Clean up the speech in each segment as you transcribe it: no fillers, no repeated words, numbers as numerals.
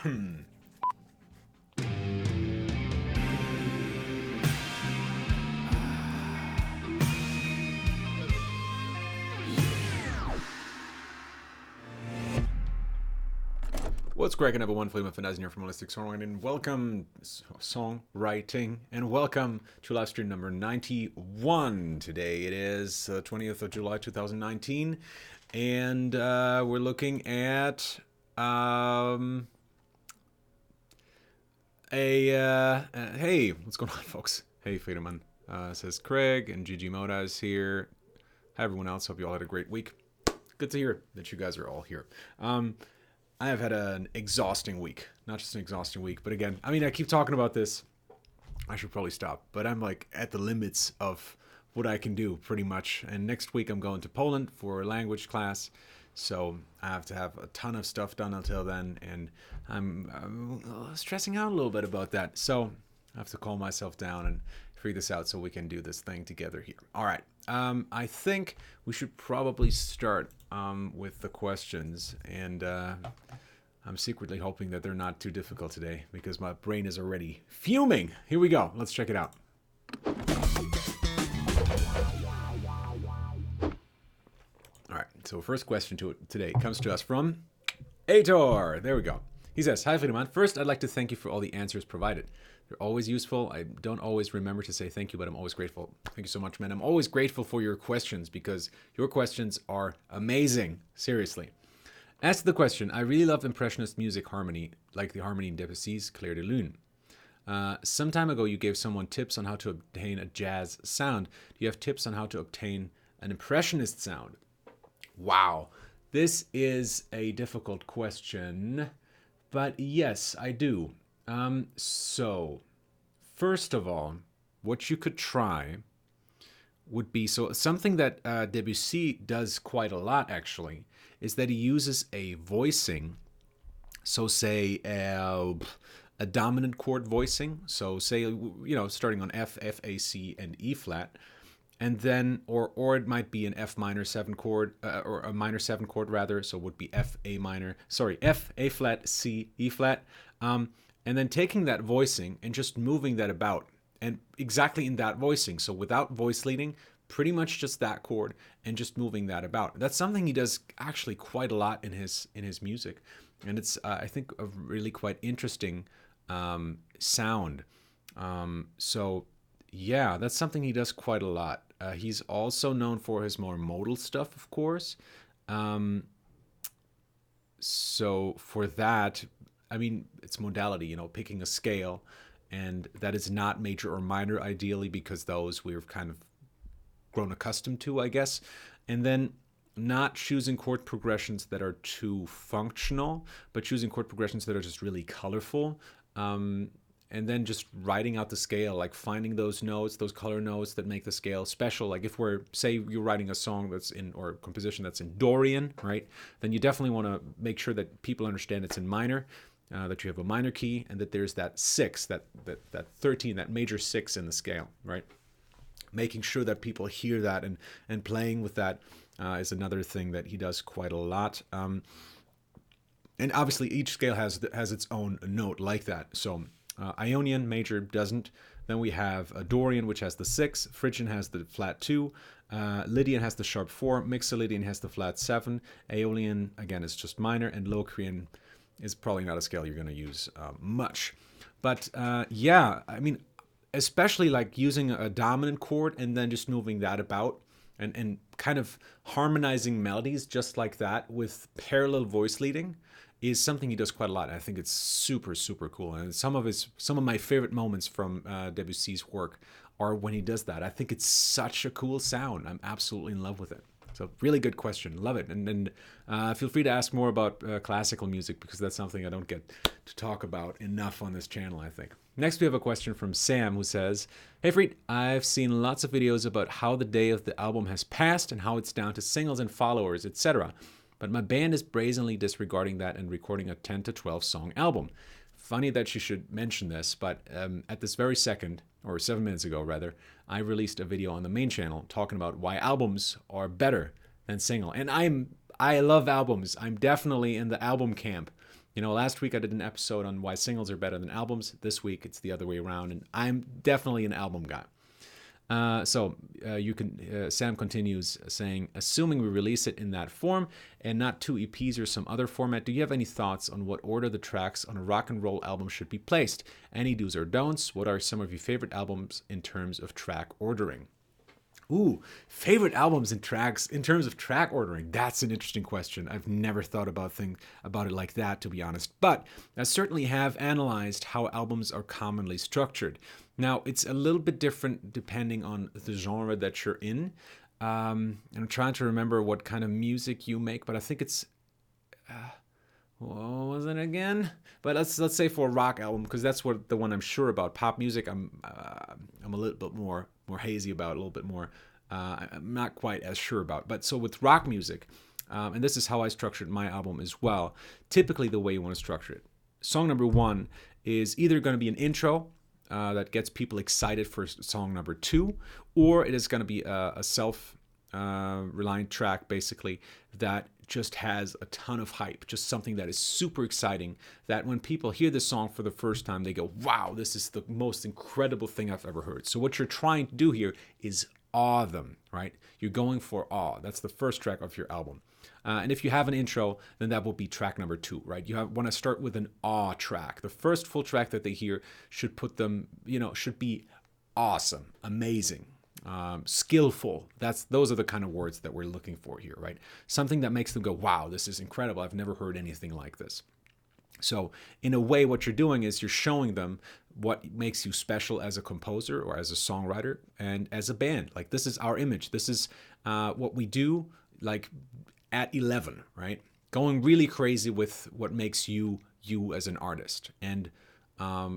What's cracking, everyone? Friedemann Findeisen here from Holistic Songwriting. Welcome, Songwriting, and welcome to Livestream number 91. Today it is 20th of July 2019, and we're looking at hey, what's going on, folks? Hey, Friedemann, says Craig, and Gigi Moda is here. Hi, everyone else. Hope you all had a great week. Good to hear that you guys are all here. I have had an exhausting week. Not just an exhausting week, but again, I mean, I keep talking about this. I should probably stop, but I'm like at the limits of what I can do pretty much. And next week I'm going to Poland for a language class. So I have to have a ton of stuff done until then. And I'm stressing out a little bit about that. So I have to calm myself down and figure this out so we can do this thing together here. All right. I think we should probably start with the questions, and I'm secretly hoping that they're not too difficult today because my brain is already fuming. Here we go. Let's check it out. All right. So first question today comes to us from Aitor. There we go. He says, "Hi, Friedemann. First, I'd like to thank you for all the answers provided. They're always useful. I don't always remember to say thank you, but I'm always grateful." Thank you so much, man. I'm always grateful for your questions because your questions are amazing. Seriously. As to the question, I really love impressionist music harmony, like the harmony in Debussy's Clair de Lune. Some time ago, you gave someone tips on how to obtain a jazz sound. Do you have tips on how to obtain an impressionist sound? Wow. This is a difficult question, but yes, I do. So, first of all, what you could try would be, so something that Debussy does quite a lot, actually, is that he uses a voicing. So say a dominant chord voicing. So say, starting on F, F, A, C, and E flat. And then, or it might be an F minor 7 chord, or a minor 7 chord rather. So it would be F, A flat, C, E flat. And then taking that voicing and just moving that about, and exactly in that voicing. So without voice leading, pretty much just that chord and just moving that about. That's something he does actually quite a lot in his music, and it's I think a really quite interesting sound. So yeah, that's something he does quite a lot. He's also known for his more modal stuff, of course. So for that, I mean, it's modality, picking a scale, and that is not major or minor ideally because those we've kind of grown accustomed to, I guess. And then not choosing chord progressions that are too functional, but choosing chord progressions that are just really colorful. And then just writing out the scale, like finding those notes, those color notes that make the scale special. Like if say you're writing a song or a composition that's in Dorian, right? Then you definitely want to make sure that people understand it's in minor, that you have a minor key, and that there's that 6, that 13, that major 6 in the scale, right? Making sure that people hear that and playing with that is another thing that he does quite a lot. And obviously each scale has its own note like that. So Ionian major doesn't. Then we have a Dorian, which has the 6. Phrygian has the flat 2. Lydian has the sharp 4. Mixolydian has the flat 7. Aeolian, again, is just minor. And Locrian is probably not a scale you're going to use much. But yeah, I mean, especially like using a dominant chord and then just moving that about and kind of harmonizing melodies just like that with parallel voice leading is something he does quite a lot. I think it's super, super cool. And some of my favorite moments from Debussy's work are when he does that. I think it's such a cool sound. I'm absolutely in love with it. So really good question. Love it. And feel free to ask more about classical music because that's something I don't get to talk about enough on this channel, I think. Next, we have a question from Sam who says, "Hey Fried, I've seen lots of videos about how the day of the album has passed and how it's down to singles and followers, etc. But my band is brazenly disregarding that and recording a 10 to 12 song album. Funny that you should mention this, but at this very second, or 7 minutes ago rather, I released a video on the main channel talking about why albums are better than single. And I love albums. I'm definitely in the album camp. Last week I did an episode on why singles are better than albums. This week it's the other way around, and I'm definitely an album guy. Sam continues saying, assuming we release it in that form and not two EPs or some other format, do you have any thoughts on what order the tracks on a rock and roll album should be placed? Any do's or don'ts? What are some of your favorite albums in terms of track ordering? Ooh, favorite albums and tracks in terms of track ordering. That's an interesting question. I've never thought about it like that, to be honest. But I certainly have analyzed how albums are commonly structured. Now, it's a little bit different depending on the genre that you're in. And I'm trying to remember what kind of music you make, but I think it's what was it again? But let's say for a rock album, because that's what the one I'm sure about. Pop music, I'm a little bit more hazy about, a little bit more. I'm not quite as sure about. But so with rock music, and this is how I structured my album as well. Typically, the way you want to structure it. Song number 1 is either going to be an intro that gets people excited for song number 2, or it is going to be a self-reliant track, basically, that just has a ton of hype, just something that is super exciting, that when people hear this song for the first time, they go, wow, this is the most incredible thing I've ever heard. So what you're trying to do here is awe them, right? You're going for awe. That's the first track of your album. And if you have an intro, then that will be track number 2, right? You want to start with an awe track. The first full track that they hear should put them, should be awesome, amazing, skillful. Those are the kind of words that we're looking for here, right? Something that makes them go, wow, this is incredible. I've never heard anything like this. So in a way, what you're doing is you're showing them what makes you special as a composer or as a songwriter and as a band. Like, this is our image. This is what we do, like, at 11, right? Going really crazy with what makes you as an artist, and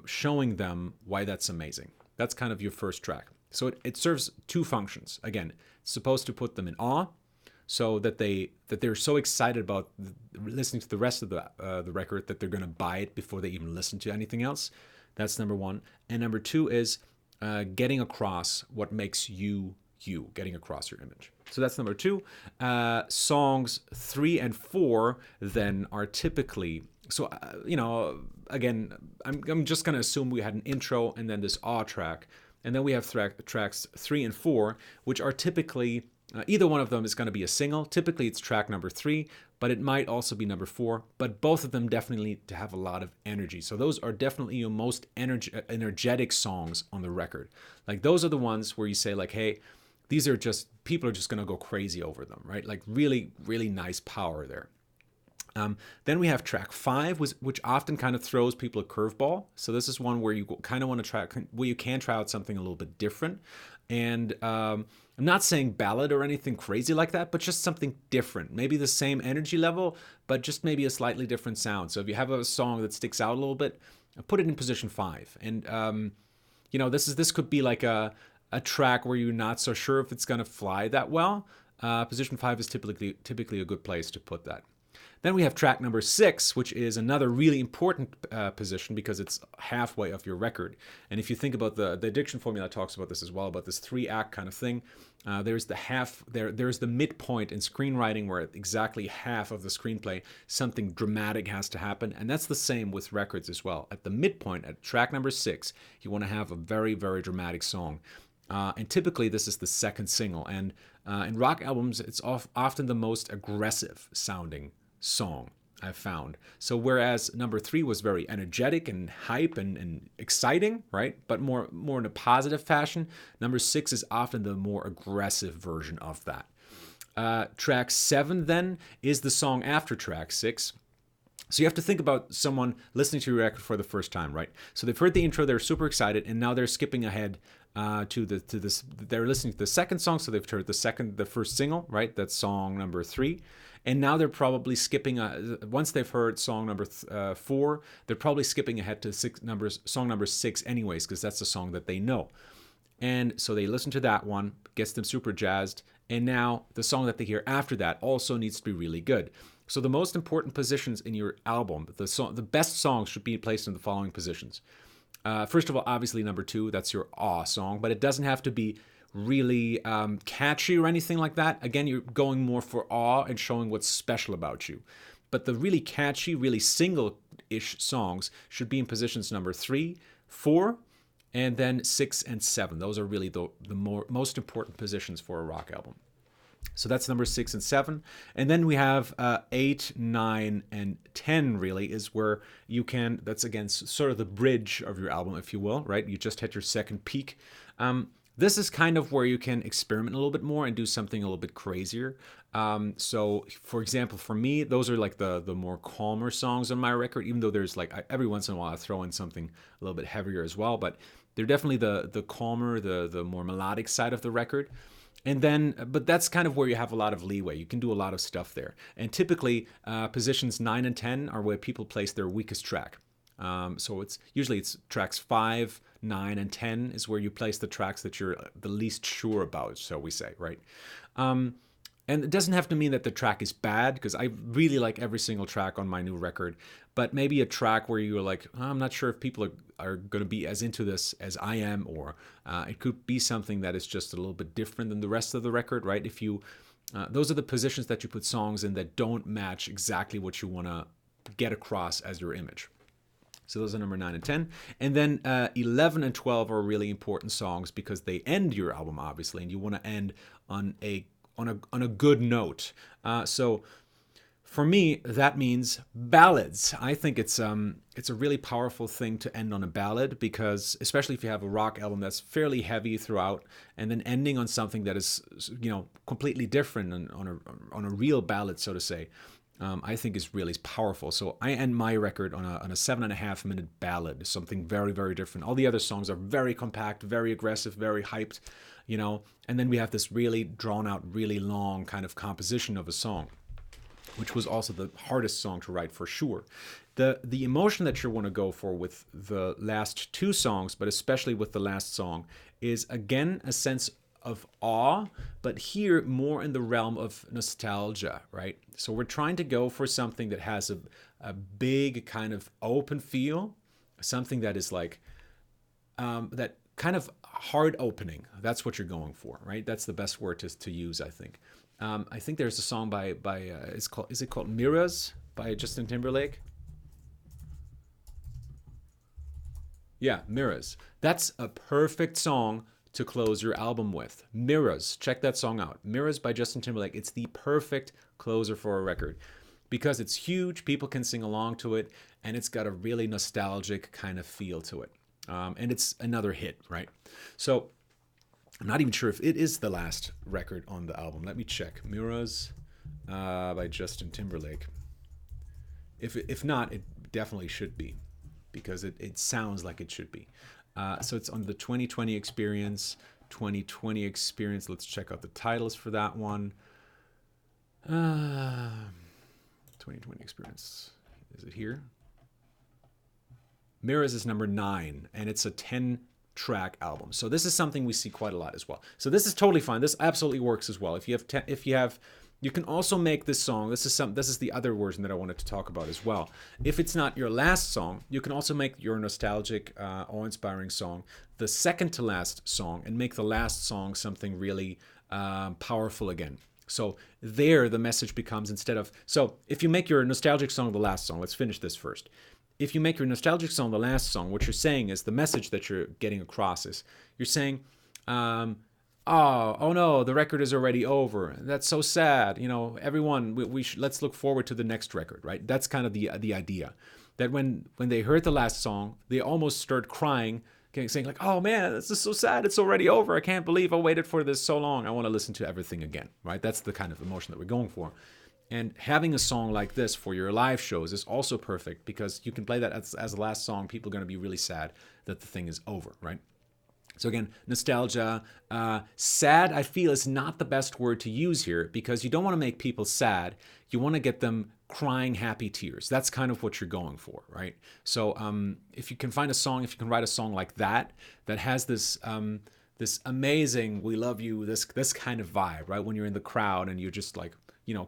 showing them why that's amazing. That's kind of your first track. So it serves two functions. Again, it's supposed to put them in awe, so that they're so excited about listening to the rest of the record that they're going to buy it before they even listen to anything else. That's number 1. And number 2 is getting across what makes you, getting across your image. So that's number 2. Songs 3 and 4 then are typically, again, I'm just going to assume we had an intro and then this awe track. And then we have tracks 3 and 4, which are typically, either one of them is going to be a single. Typically, it's track number 3, but it might also be number 4. But both of them definitely need to have a lot of energy. So those are definitely your most energetic songs on the record. Like, those are the ones where you say, like, hey, these are just, people are just going to go crazy over them, right? Like, really, really nice power there. Then we have track 5, which often kind of throws people a curveball. So this is one where you kind of want to try, where you can try out something a little bit different. And I'm not saying ballad or anything crazy like that, but just something different. Maybe the same energy level, but just maybe a slightly different sound. So if you have a song that sticks out a little bit, put it in position 5. And this could be like a track where you're not so sure if it's going to fly that well. Position 5 is typically a good place to put that. Then we have track number 6, which is another really important position because it's halfway of your record. And if you think about the addiction formula talks about this as well, about this 3-act kind of thing. There's the midpoint in screenwriting where exactly half of the screenplay, something dramatic has to happen. And that's the same with records as well. At the midpoint, at track number 6, you want to have a very, very dramatic song. And typically this is the second single. And in rock albums, it's often the most aggressive sounding song I've found. So whereas number 3 was very energetic and hype and exciting, right? But more in a positive fashion, number 6 is often the more aggressive version of that. Track 7 then is the song after track 6. So you have to think about someone listening to your record for the first time, right? So they've heard the intro, they're super excited, and now they're skipping ahead to this. They're listening to the second song, so they've heard the first single, right? That's song number 3. And now they're probably skipping, once they've heard song number 4, they're probably skipping ahead to song number 6 anyways, because that's the song that they know. And so they listen to that one, gets them super jazzed, and now the song that they hear after that also needs to be really good. So the most important positions in your album, the best songs should be placed in the following positions. First of all, obviously number 2, that's your awe song, but it doesn't have to be really catchy or anything like that. Again, you're going more for awe and showing what's special about you. But the really catchy, really single ballad-ish songs should be in positions number 3, 4, and then 6 and 7. Those are really the most important positions for a rock album. So that's number 6 and 7. And then we have 8, 9, and 10 really is where you can, that's again sort of the bridge of your album, if you will, right? You just hit your second peak. This is kind of where you can experiment a little bit more and do something a little bit crazier. So, for example, for me, those are like the more calmer songs on my record, even though there's like every once in a while I throw in something a little bit heavier as well. But they're definitely the calmer, the more melodic side of the record. And then, but that's kind of where you have a lot of leeway. You can do a lot of stuff there. And typically, positions 9 and 10 are where people place their weakest track. So it's usually tracks 5, 9, and 10 is where you place the tracks that you're the least sure about, so we say, right? And it doesn't have to mean that the track is bad, because I really like every single track on my new record. But maybe a track where you're like, I'm not sure if people are going to be as into this as I am, or it could be something that is just a little bit different than the rest of the record, right? If you, those are the positions that you put songs in that don't match exactly what you want to get across as your image. So those are number 9 and 10. And then 11 and 12 are really important songs because they end your album, obviously, and you want to end on a good note. So for me, that means ballads. I think it's a really powerful thing to end on a ballad, because especially if you have a rock album that's fairly heavy throughout, and then ending on something that is, completely different and on a real ballad, so to say. I think is really powerful. So I end my record on a 7.5 minute ballad, something very, very different. All the other songs are very compact, very aggressive, very hyped, and then we have this really drawn out, really long kind of composition of a song, which was also the hardest song to write for sure. The emotion that you want to go for with the last 2 songs, but especially with the last song, is again a sense of awe, but here more in the realm of nostalgia, right? So we're trying to go for something that has a big kind of open feel, something that is like that kind of hard opening. That's what you're going for, right? That's the best word to use, I think. I think there's a song by is it called Mirrors by Justin Timberlake? Yeah, Mirrors. That's a perfect song to close your album with. Mirrors, check that song out. Mirrors by Justin Timberlake. It's the perfect closer for a record because it's huge, people can sing along to it, and it's got a really nostalgic kind of feel to it. And it's another hit, right? So I'm not even sure if it is the last record on the album. Let me check. Mirrors by Justin Timberlake. If not, it definitely should be, because it sounds like it should be. So it's on the 2020 Experience. 2020 Experience. Let's check out the titles for that one. 2020 Experience. Is it here? Mirrors is number 9, and it's a 10-track album. So this is something we see quite a lot as well. So this is totally fine. This absolutely works as well. You can also make this song. This is the other version that I wanted to talk about as well. If it's not your last song, you can also make your nostalgic, awe-inspiring song the second to last song, and make the last song something really powerful again. So there, the message becomes so if you make your nostalgic song the last song, let's finish this first. If you make your nostalgic song the last song, what you're saying is the message that you're getting across is you're saying, oh no, the record is already over. That's so sad. Everyone, let's look forward to the next record, right? That's kind of the idea. That when they heard the last song, they almost started crying, saying like, oh man, this is so sad. It's already over. I can't believe I waited for this so long. I want to listen to everything again, right? That's the kind of emotion that we're going for. And having a song like this for your live shows is also perfect, because you can play that as the last song. People are going to be really sad that the thing is over, right? So again, nostalgia. Sad, I feel, is not the best word to use here, because you don't want to make people sad. You want to get them crying happy tears. That's kind of what you're going for, right? So if you can write a song like that has this amazing, we love you, this kind of vibe, right? When you're in the crowd and you're just like,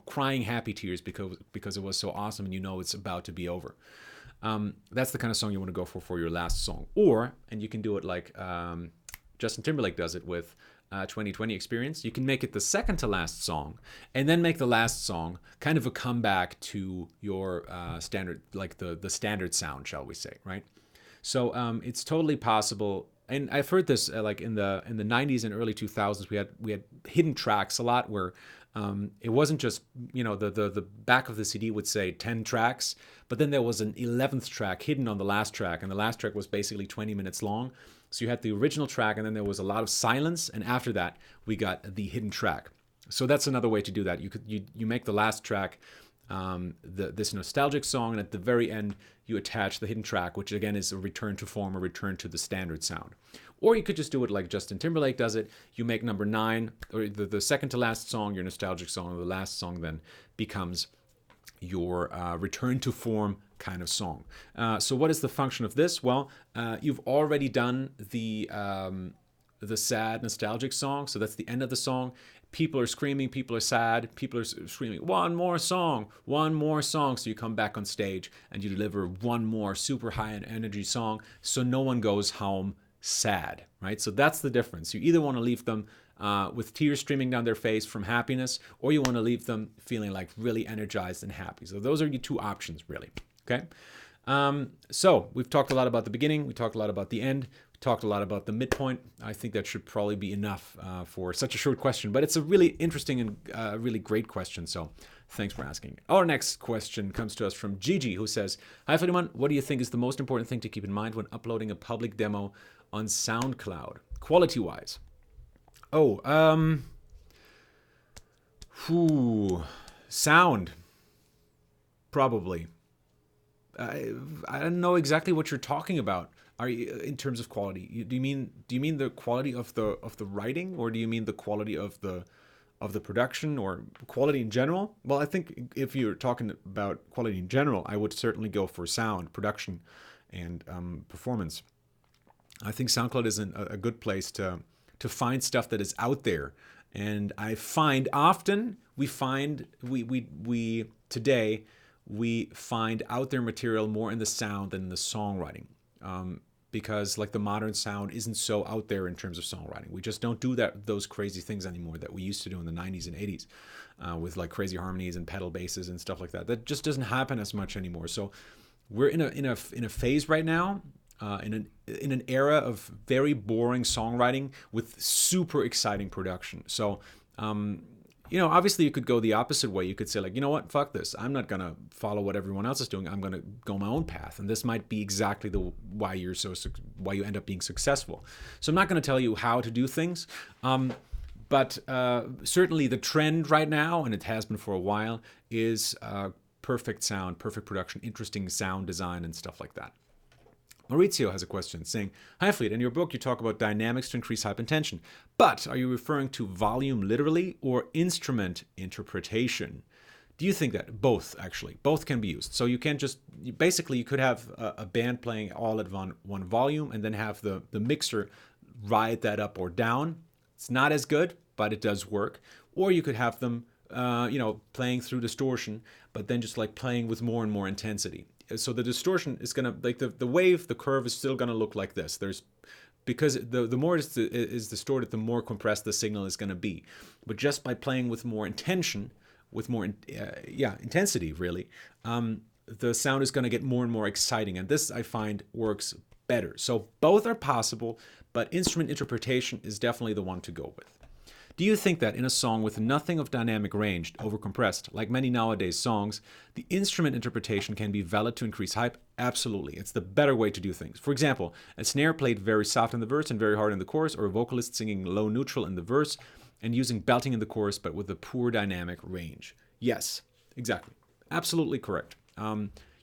crying happy tears because it was so awesome, and it's about to be over. That's the kind of song you want to go for your last song. And you can do it like Justin Timberlake does it with 2020 experience, you can make it the second to last song, and then make the last song kind of a comeback to your standard, like the standard sound, shall we say, right? So it's totally possible, and I've heard this like in the 90s and early 2000s. We had hidden tracks a lot where it wasn't just, the back of the CD would say 10 tracks, but then there was an 11th track hidden on the last track, and the last track was basically 20 minutes long. So you had the original track, and then there was a lot of silence, and after that we got the hidden track. So that's another way to do that. You make the last track this nostalgic song, and at the very end you attach the hidden track, which again is a return to form, a return to the standard sound. Or you could just do it like Justin Timberlake does it. You make number 9, or the second to last song, your nostalgic song, and the last song then becomes your return to form kind of song. So what is the function of this? Well, you've already done the sad nostalgic song, so that's the end of the song. People are screaming, people are sad, people are screaming, one more song, one more song. So you come back on stage and you deliver one more super high energy song, so no one goes home sad, right? So that's the difference. You either want to leave them with tears streaming down their face from happiness, or you want to leave them feeling like really energized and happy. So those are your two options, really. Okay. So we've talked a lot about the beginning. We talked a lot about the end. We talked a lot about the midpoint. I think that should probably be enough for such a short question, but it's a really interesting and really great question. So thanks for asking. Our next question comes to us from Gigi, who says, "Hi, Friedemann. What do you think is the most important thing to keep in mind when uploading a public demo on SoundCloud, quality-wise?" Sound, probably. I don't know exactly what you're talking about. Are you in terms of quality? Do you mean the quality of the writing, or do you mean the quality of the production, or quality in general? Well, I think if you're talking about quality in general, I would certainly go for sound, production, and performance. I think SoundCloud is a good place to find stuff that is out there, and I find often we find out there material more in the sound than in the songwriting, because like the modern sound isn't so out there in terms of songwriting. We just don't do those crazy things anymore that we used to do in the 90s and 80s with like crazy harmonies and pedal basses and stuff like that. That just doesn't happen as much anymore. So we're in a phase right now, in an era of very boring songwriting with super exciting production. So obviously you could go the opposite way. You could say like, you know what, fuck this. I'm not gonna follow what everyone else is doing. I'm gonna go my own path, and this might be exactly why you end up being successful. So I'm not gonna tell you how to do things, but certainly the trend right now, and it has been for a while, is perfect sound, perfect production, interesting sound design, and stuff like that. Maurizio has a question saying, "Hi Fleet, in your book you talk about dynamics to increase hype and tension, but are you referring to volume literally or instrument interpretation?" Do you think that? Both, actually. Both can be used. So you can't just, basically you could have a band playing all at one volume and then have the mixer ride that up or down. It's not as good, but it does work. Or you could have them playing through distortion, but then just like playing with more and more intensity. So the distortion is gonna, like the wave, the curve is still gonna look like this. Because the more it is distorted, the more compressed the signal is gonna be. But just by playing with more intention, with more intensity, really, the sound is gonna get more and more exciting, and this I find works better. So both are possible, but instrument interpretation is definitely the one to go with. Do you think that in a song with nothing of dynamic range, overcompressed, like many nowadays songs, the instrument interpretation can be valid to increase hype? Absolutely. It's the better way to do things. For example, a snare played very soft in the verse and very hard in the chorus, or a vocalist singing low neutral in the verse and using belting in the chorus but with a poor dynamic range. Yes, exactly. Absolutely correct.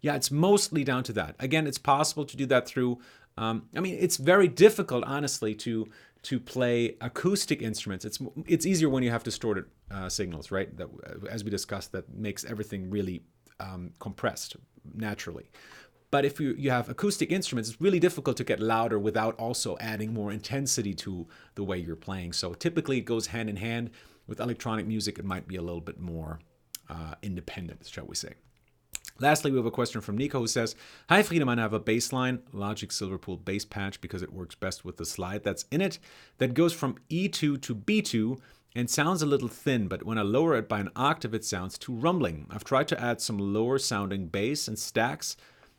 It's mostly down to that. Again, it's possible to do that through, it's very difficult, honestly, to play acoustic instruments. It's easier when you have distorted signals, right? That, as we discussed, that makes everything really compressed naturally. But if you have acoustic instruments, it's really difficult to get louder without also adding more intensity to the way you're playing. So typically it goes hand in hand. With electronic music, it might be a little bit more independent, shall we say. Lastly, we have a question from Nico who says, "Hi Friedemann, I have a bass line, Logic Silverpool bass patch, because it works best with the slide that's in it, that goes from E2 to B2 and sounds a little thin, but when I lower it by an octave, it sounds too rumbling. I've tried to add some lower sounding bass and stack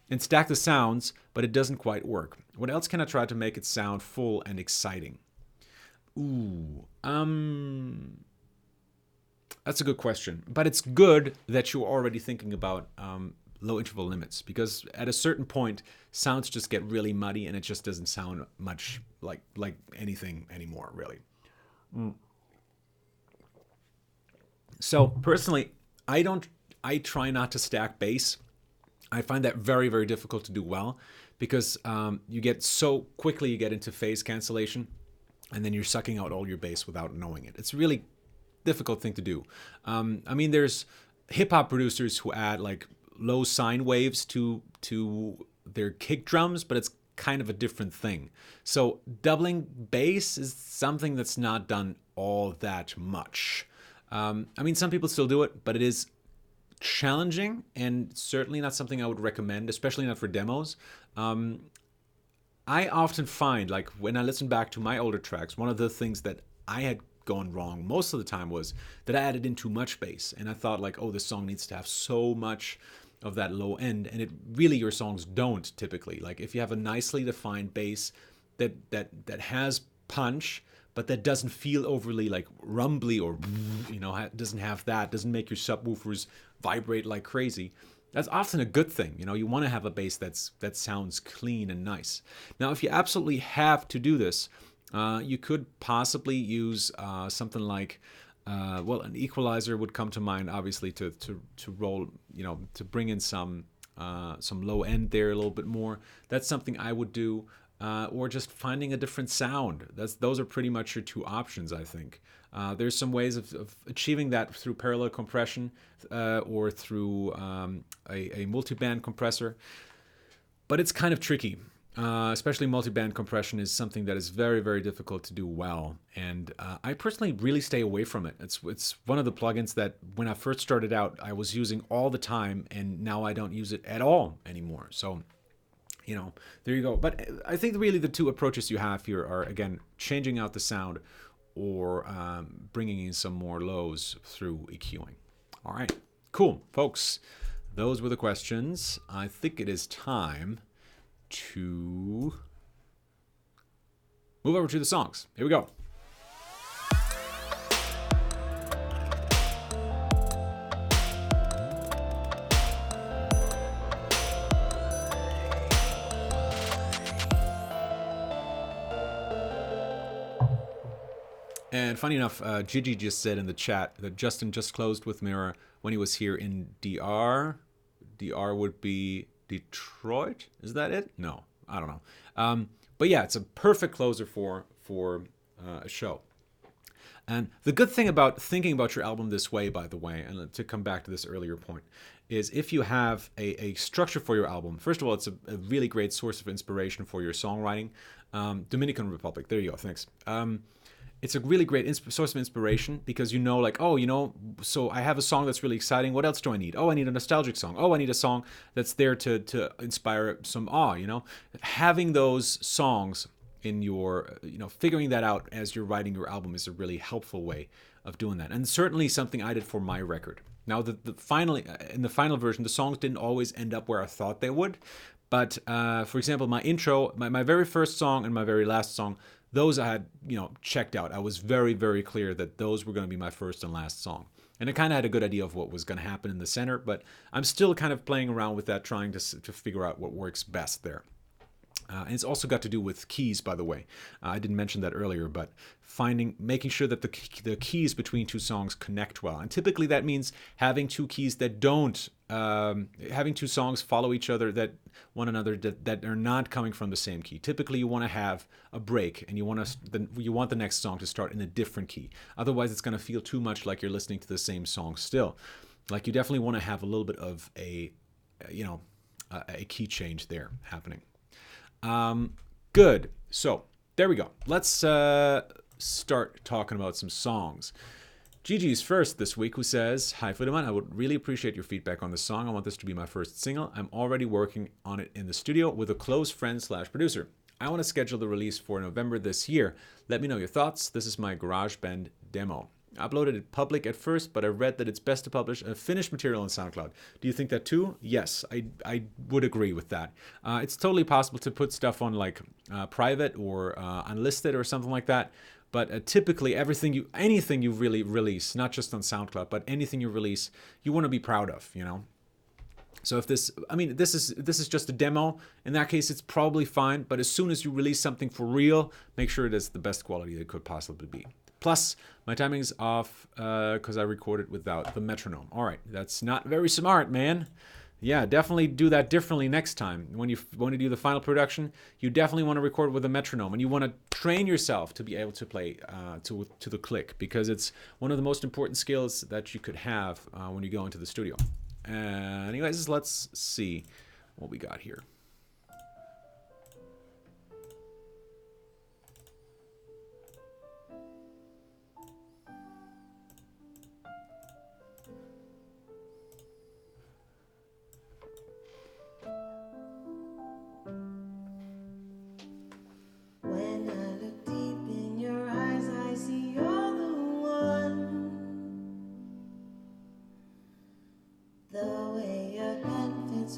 the sounds, but it doesn't quite work. What else can I try to make it sound full and exciting?" Ooh, that's a good question, but it's good that you're already thinking about low interval limits, because at a certain point, sounds just get really muddy and it just doesn't sound much like anything anymore, really. So personally, I try not to stack bass. I find that very, very difficult to do well, because you get into phase cancellation, and then you're sucking out all your bass without knowing it. It's really difficult thing to do. I mean, there's hip hop producers who add like low sine waves to their kick drums, but it's kind of a different thing. So doubling bass is something that's not done all that much. I mean, some people still do it, but it is challenging and certainly not something I would recommend, especially not for demos. I often find, like when I listen back to my older tracks, one of the things that I had gone wrong most of the time was that I added in too much bass, and I thought like, oh, this song needs to have so much of that low end, and it really, your songs don't typically. Like if you have a nicely defined bass that has punch, but that doesn't feel overly like rumbly, or doesn't make your subwoofers vibrate like crazy, that's often a good thing. You want to have a bass that sounds clean and nice. Now, if you absolutely have to do this, you could possibly use something like, an equalizer would come to mind, obviously, to roll, to bring in some low end there a little bit more. That's something I would do, or just finding a different sound. Those are pretty much your two options, I think. There's some ways of achieving that through parallel compression or through a multi-band compressor, but it's kind of tricky. Especially multi-band compression is something that is very, very difficult to do well, and I personally really stay away from it. It's one of the plugins that when I first started out, I was using all the time, and now I don't use it at all anymore. So, there you go. But I think really the two approaches you have here are, again, changing out the sound or bringing in some more lows through EQing. All right, cool, folks. Those were the questions. I think it is time to move over to the songs. Here we go. And funny enough, Gigi just said in the chat that Justin just closed with Mirror when he was here in DR. DR would be Detroit? Is that it? No, I don't know. But yeah, it's a perfect closer for a show. And the good thing about thinking about your album this way, by the way, and to come back to this earlier point, is if you have a structure for your album, first of all, it's a really great source of inspiration for your songwriting. Dominican Republic, there you go, thanks. It's a really great source of inspiration, because so I have a song that's really exciting. What else do I need? Oh, I need a nostalgic song. Oh, I need a song that's there to inspire some awe, Having those songs in your, figuring that out as you're writing your album is a really helpful way of doing that. And certainly something I did for my record. Now, in the final version, the songs didn't always end up where I thought they would. But, for example, my intro, my very first song and my very last song, those I had, checked out. I was very, very clear that those were going to be my first and last song. And I kind of had a good idea of what was going to happen in the center, but I'm still kind of playing around with that, trying to figure out what works best there. And it's also got to do with keys, by the way. I didn't mention that earlier, but making sure that the keys between two songs connect well. And typically that means having two keys that don't, having two songs follow each other, one another, that are not coming from the same key. Typically you want to have a break, and you want the next song to start in a different key. Otherwise it's going to feel too much like you're listening to the same song still. Like you definitely want to have a little bit of a key change there happening. Good. So there we go. Let's start talking about some songs. Gigi's first this week, who says, "Hi Friedemann, I would really appreciate your feedback on the song. I want this to be my first single. I'm already working on it in the studio with a close friend / producer. I want to schedule the release for November this year. Let me know your thoughts. This is my GarageBand demo. I uploaded it public at first, but I read that it's best to publish a finished material on SoundCloud. Do you think that too?" Yes, I would agree with that. It's totally possible to put stuff on like private or unlisted or something like that. But typically, anything you really release, not just on SoundCloud, but anything you release, you want to be proud of, you know. So if this is just a demo. In that case, it's probably fine. But as soon as you release something for real, make sure it is the best quality it could possibly be. Plus, my timing is off because I recorded without the metronome. All right, that's not very smart, man. Yeah, definitely do that differently next time. When you want to do the final production, you definitely want to record with a metronome, and you want to train yourself to be able to play to the click, because it's one of the most important skills that you could have when you go into the studio. Anyways, let's see what we got here.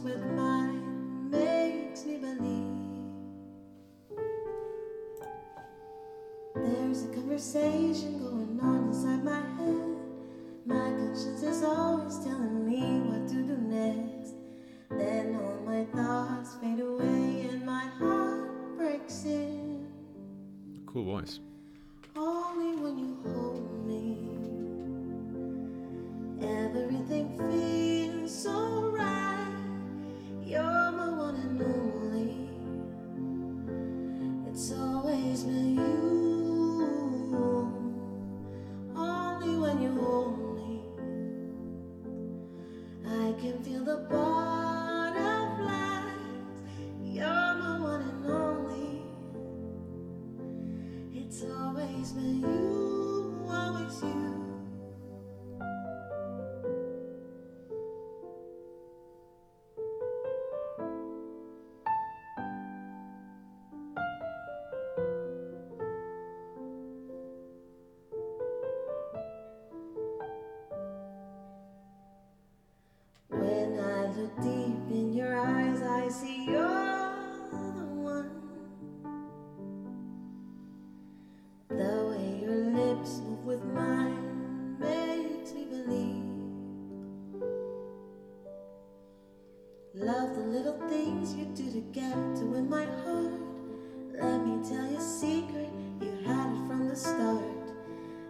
With mine makes me believe there's a conversation going on inside my head. My conscience is always telling me what to do next. Then all my thoughts fade away and my heart breaks in. Cool voice. Only when you hold me, everything feels so right. You're my one and only. It's always been you. Only when you hold me, I can feel the butterflies. You're my one and only. It's always been you, always you. When I look deep in your eyes, I see you're the one. The way your lips move with mine makes me believe. Love the little things you do together to win my heart. Let me tell you a secret, you had it from the start.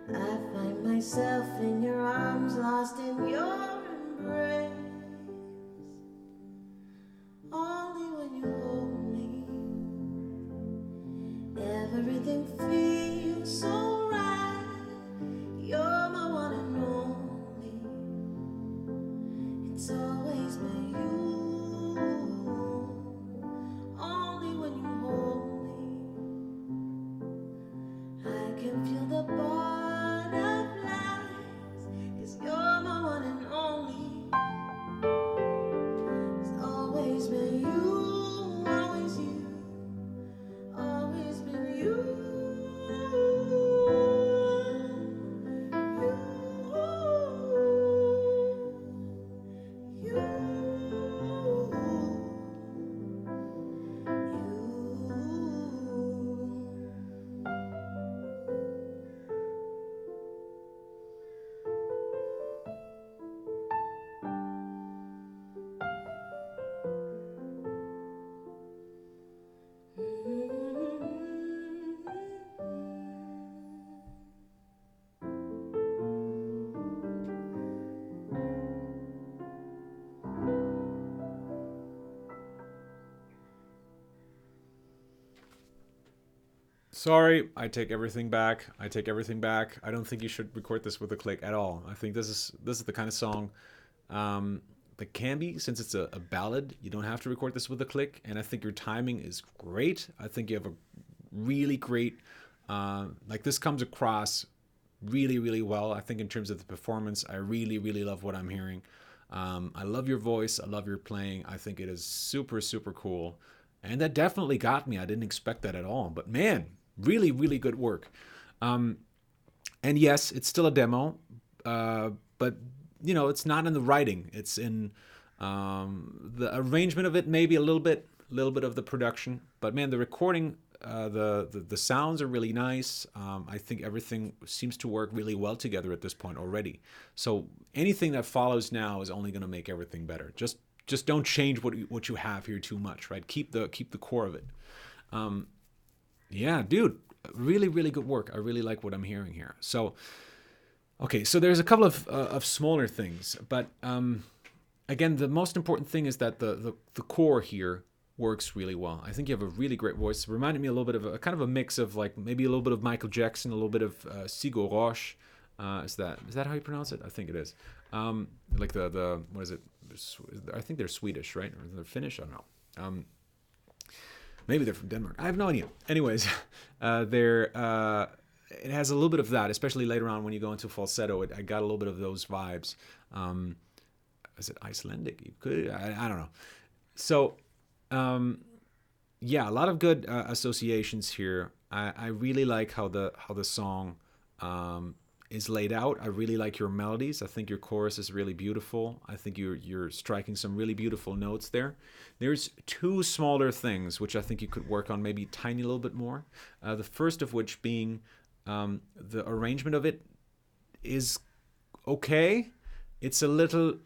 I find myself in your arms, lost in your embrace. Only when you hold me, everything feels so right. You're my one and only. It's always been you. Only when you hold me, I can feel the butterflies. 'Cause you're my one and only. It's always been you, always you. Always been you. You. Sorry, I take everything back. I take everything back. I don't think you should record this with a click at all. I think this is the kind of song that can be, since it's a ballad, you don't have to record this with a click. And I think your timing is great. I think you have a really great, like this comes across really, really well. I think in terms of the performance, I really, really love what I'm hearing. I love your voice. I love your playing. I think it is super, super cool. And that definitely got me. I didn't expect that at all. But man, really, really good work. And yes, it's still a demo, but it's not in the writing. It's in the arrangement of it, maybe a little bit of the production. But man, the recording, the sounds are really nice. I think everything seems to work really well together at this point already. So anything that follows now is only going to make everything better. Just don't change what you have here too much, right? Keep the core of it. Yeah, dude, really, really good work. I really like what I'm hearing here. So, okay, so there's a couple of smaller things, but again, the most important thing is that the core here works really well. I think you have a really great voice. It reminded me a little bit of a kind of a mix of like maybe a little bit of Michael Jackson, a little bit of Sigur Rós. Is that how you pronounce it? I think it is. Like the what is it? I think they're Swedish, right? Or they're Finnish. I don't know. Maybe they're from Denmark. I have no idea. Anyways, it has a little bit of that, especially later on when you go into falsetto. I got a little bit of those vibes. Is it Icelandic? I don't know. So, yeah, a lot of good associations here. I really like how the song is laid out. I really like your melodies. I think your chorus is really beautiful. I think you're striking some really beautiful notes there. There's two smaller things which I think you could work on maybe tiny little bit more. The first of which being the arrangement of it is okay. It's a little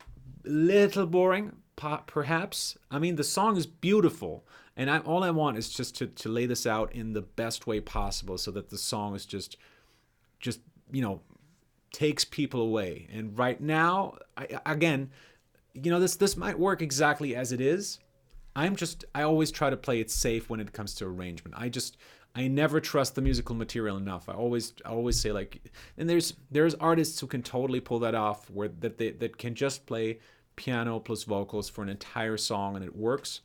boring, perhaps. I mean, the song is beautiful, and all I want is just to lay this out in the best way possible, so that the song is just takes people away. And right now, this might work exactly as it is. I always try to play it safe when it comes to arrangement. I never trust the musical material enough. I always say, like, and there's artists who can totally pull that off, where that can just play piano plus vocals for an entire song and it works.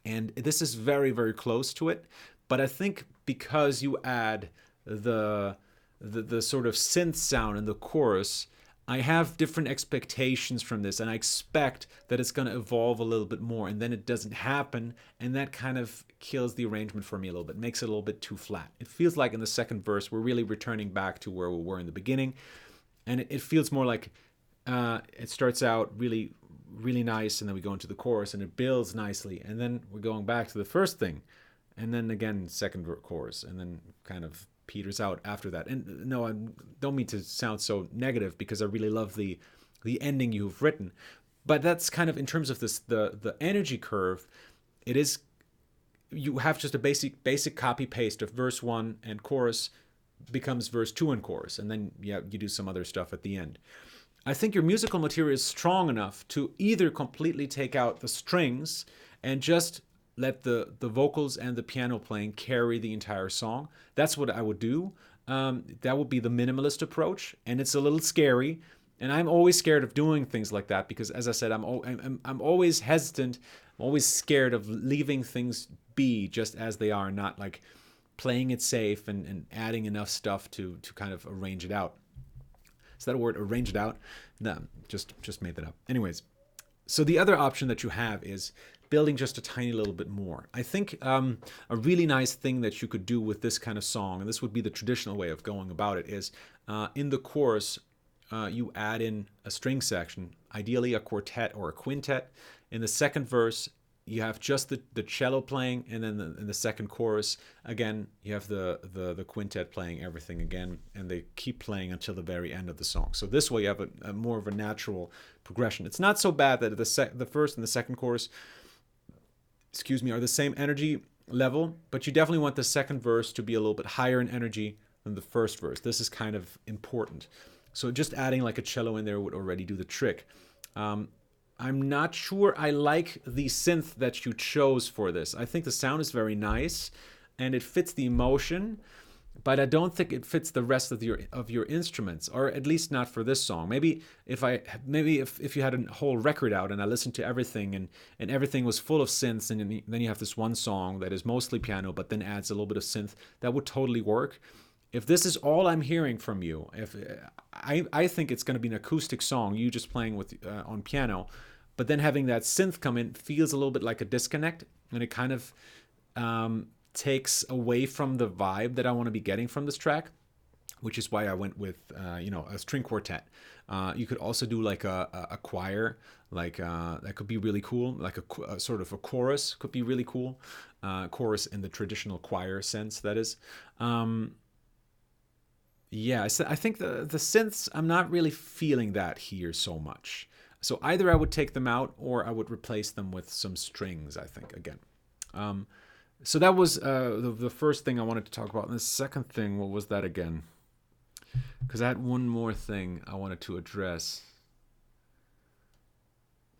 And this is very, very close to it. But I think because you add the sort of synth sound in the chorus, I have different expectations from this, and I expect that it's going to evolve a little bit more, and then it doesn't happen, and that kind of kills the arrangement for me a little bit, makes it a little bit too flat. It feels like in the second verse we're really returning back to where we were in the beginning, and it feels more like it starts out really, really nice, and then we go into the chorus, and it builds nicely, and then we're going back to the first thing, and then again second chorus, and then kind of peters out after that. And no, I don't mean to sound so negative, because I really love the ending you've written, but that's kind of in terms of this the energy curve. It is, you have just a basic copy paste of verse 1 and chorus becomes verse 2 and chorus, and then you do some other stuff at the end. I think your musical material is strong enough to either completely take out the strings and just let the vocals and the piano playing carry the entire song. That's what I would do. That would be the minimalist approach, and it's a little scary. And I'm always scared of doing things like that, because, as I said, I'm always hesitant. I'm always scared of leaving things be just as they are, not like playing it safe and adding enough stuff to kind of arrange it out. Is that a word? Arrange it out? No, just made that up. Anyways, so the other option that you have is building just a tiny little bit more. I think a really nice thing that you could do with this kind of song, and this would be the traditional way of going about it, is in the chorus, you add in a string section, ideally a quartet or a quintet. In the second verse, you have just the cello playing, and then in the second chorus, again, you have the quintet playing everything again, and they keep playing until the very end of the song. So this way you have a more of a natural progression. It's not so bad that the first and the second chorus, are the same energy level, but you definitely want the second verse to be a little bit higher in energy than the first verse. This is kind of important. So just adding like a cello in there would already do the trick. I'm not sure I like the synth that you chose for this. I think the sound is very nice and it fits the emotion, but I don't think it fits the rest of your instruments, or at least not for this song. Maybe if you had a whole record out and I listened to everything and everything was full of synths, and then you have this one song that is mostly piano but then adds a little bit of synth, that would totally work. if this is all I'm hearing from you, if I think it's going to be an acoustic song, you just playing with on piano, but then having that synth come in feels a little bit like a disconnect, and it kind of takes away from the vibe that I want to be getting from this track, which is why I went with a string quartet. You could also do like a choir, like that could be really cool. Like a sort of a chorus could be really cool. Chorus in the traditional choir sense, that is. Yeah, I think the synths, I'm not really feeling that here so much. So either I would take them out or I would replace them with some strings, I think, again. So that was the first thing I wanted to talk about. And the second thing, what was that again? Because I had one more thing I wanted to address.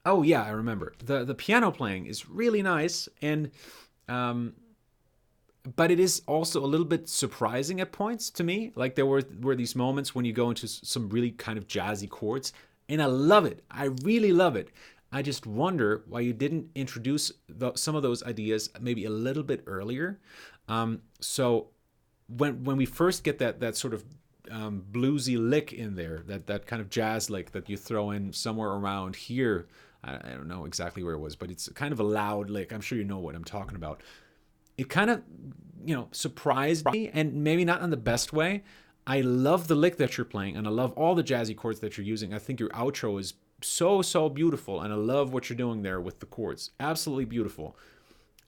Oh, yeah, I remember. The piano playing is really nice, and but it is also a little bit surprising at points to me. Like there were these moments when you go into some really kind of jazzy chords, and I love it. I really love it. I just wonder why you didn't introduce some of those ideas maybe a little bit earlier. So when we first get that sort of bluesy lick in there, that kind of jazz lick that you throw in somewhere around here, I don't know exactly where it was, but it's kind of a loud lick. I'm sure you know what I'm talking about. It kind of, surprised me, and maybe not in the best way. I love the lick that you're playing, and I love all the jazzy chords that you're using. I think your outro is so beautiful, and I love what you're doing there with the chords. Absolutely beautiful.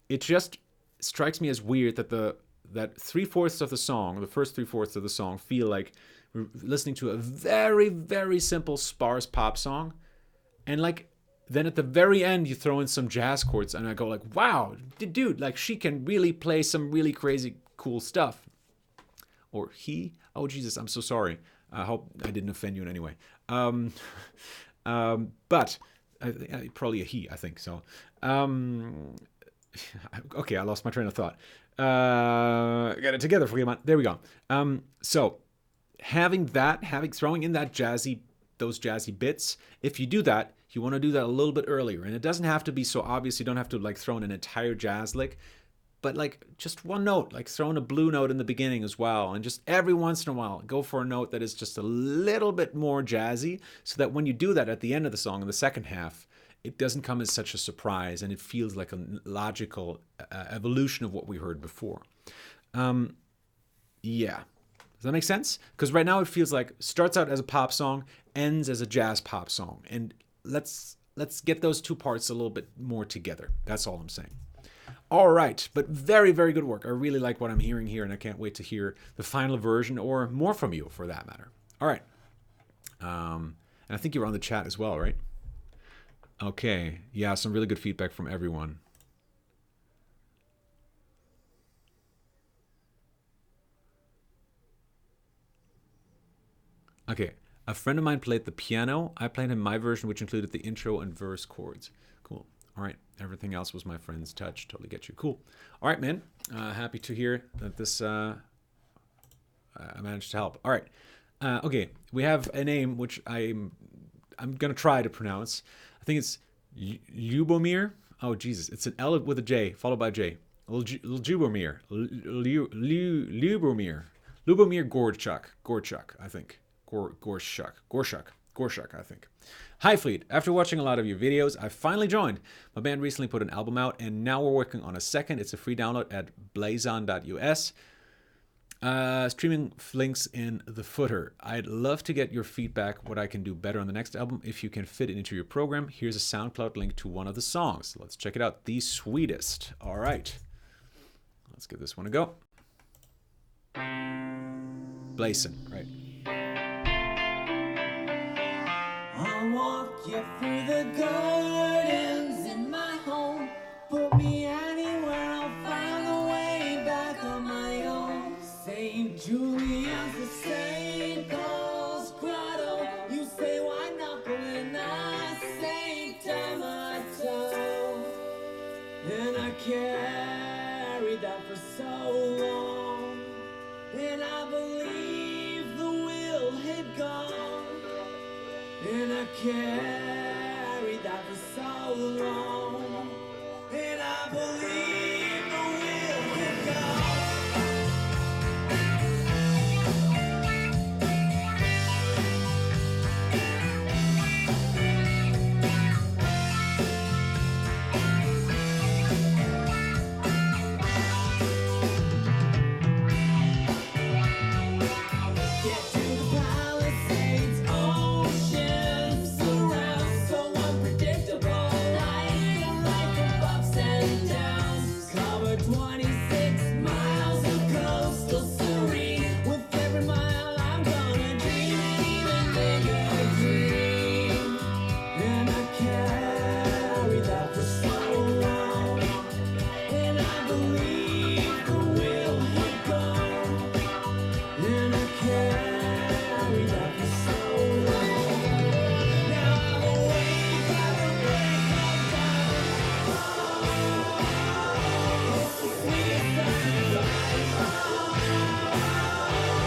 It just strikes me as weird that that 3/4 of the song, the first 3/4 of the song, feel like we're listening to a very, very simple, sparse pop song, and like then at the very end you throw in some jazz chords, and I go like, wow, dude, like she can really play some really crazy cool stuff. Or he, oh Jesus, I'm so sorry. I hope I didn't offend you in any way. But probably a he, I think so. Okay, I lost my train of thought. Got it together, Friedemann. There we go. So throwing in those jazzy bits, if you do that, you want to do that a little bit earlier. And it doesn't have to be so obvious. You don't have to like throw in an entire jazz lick, but like just one note, like throwing a blue note in the beginning as well. And just every once in a while, go for a note that is just a little bit more jazzy, so that when you do that at the end of the song in the second half, it doesn't come as such a surprise, and it feels like a logical evolution of what we heard before. Yeah. Does that make sense? Because right now it feels like starts out as a pop song, ends as a jazz pop song. And let's get those two parts a little bit more together. That's all I'm saying. All right, but very, very good work. I really like what I'm hearing here, and I can't wait to hear the final version or more from you for that matter. All right. And I think you were on the chat as well, right? Okay. Yeah, some really good feedback from everyone. Okay. A friend of mine played the piano. I played him my version, which included the intro and verse chords. Cool. All right. Everything else was my friend's touch. Totally get you. Cool. All right, man. Happy to hear that this I managed to help. All right. Okay. We have a name which I'm gonna try to pronounce. I think it's Ljubomir. Oh Jesus! It's an L with a J followed by a J. Ljubomir. Ljubomir Gorchuk. I think. Gorshuk, I think. Hi Fleet, after watching a lot of your videos, I finally joined. My band recently put an album out, and now we're working on a second. It's a free download at blazon.us. Streaming links in the footer. I'd love to get your feedback, what I can do better on the next album, if you can fit it into your program. Here's a SoundCloud link to one of the songs. Let's check it out. The Sweetest. All right. Let's give this one a go. Blazon, right. I'll walk you through the gardens in my home. Put me anywhere, I'll find a way back on my own. St. Julian's the St. Paul's grotto. You say why not go in the St. Tomato? And I carried that for so long, and I believe the will had gone. And I carried that for so long, and I believe the will had gone.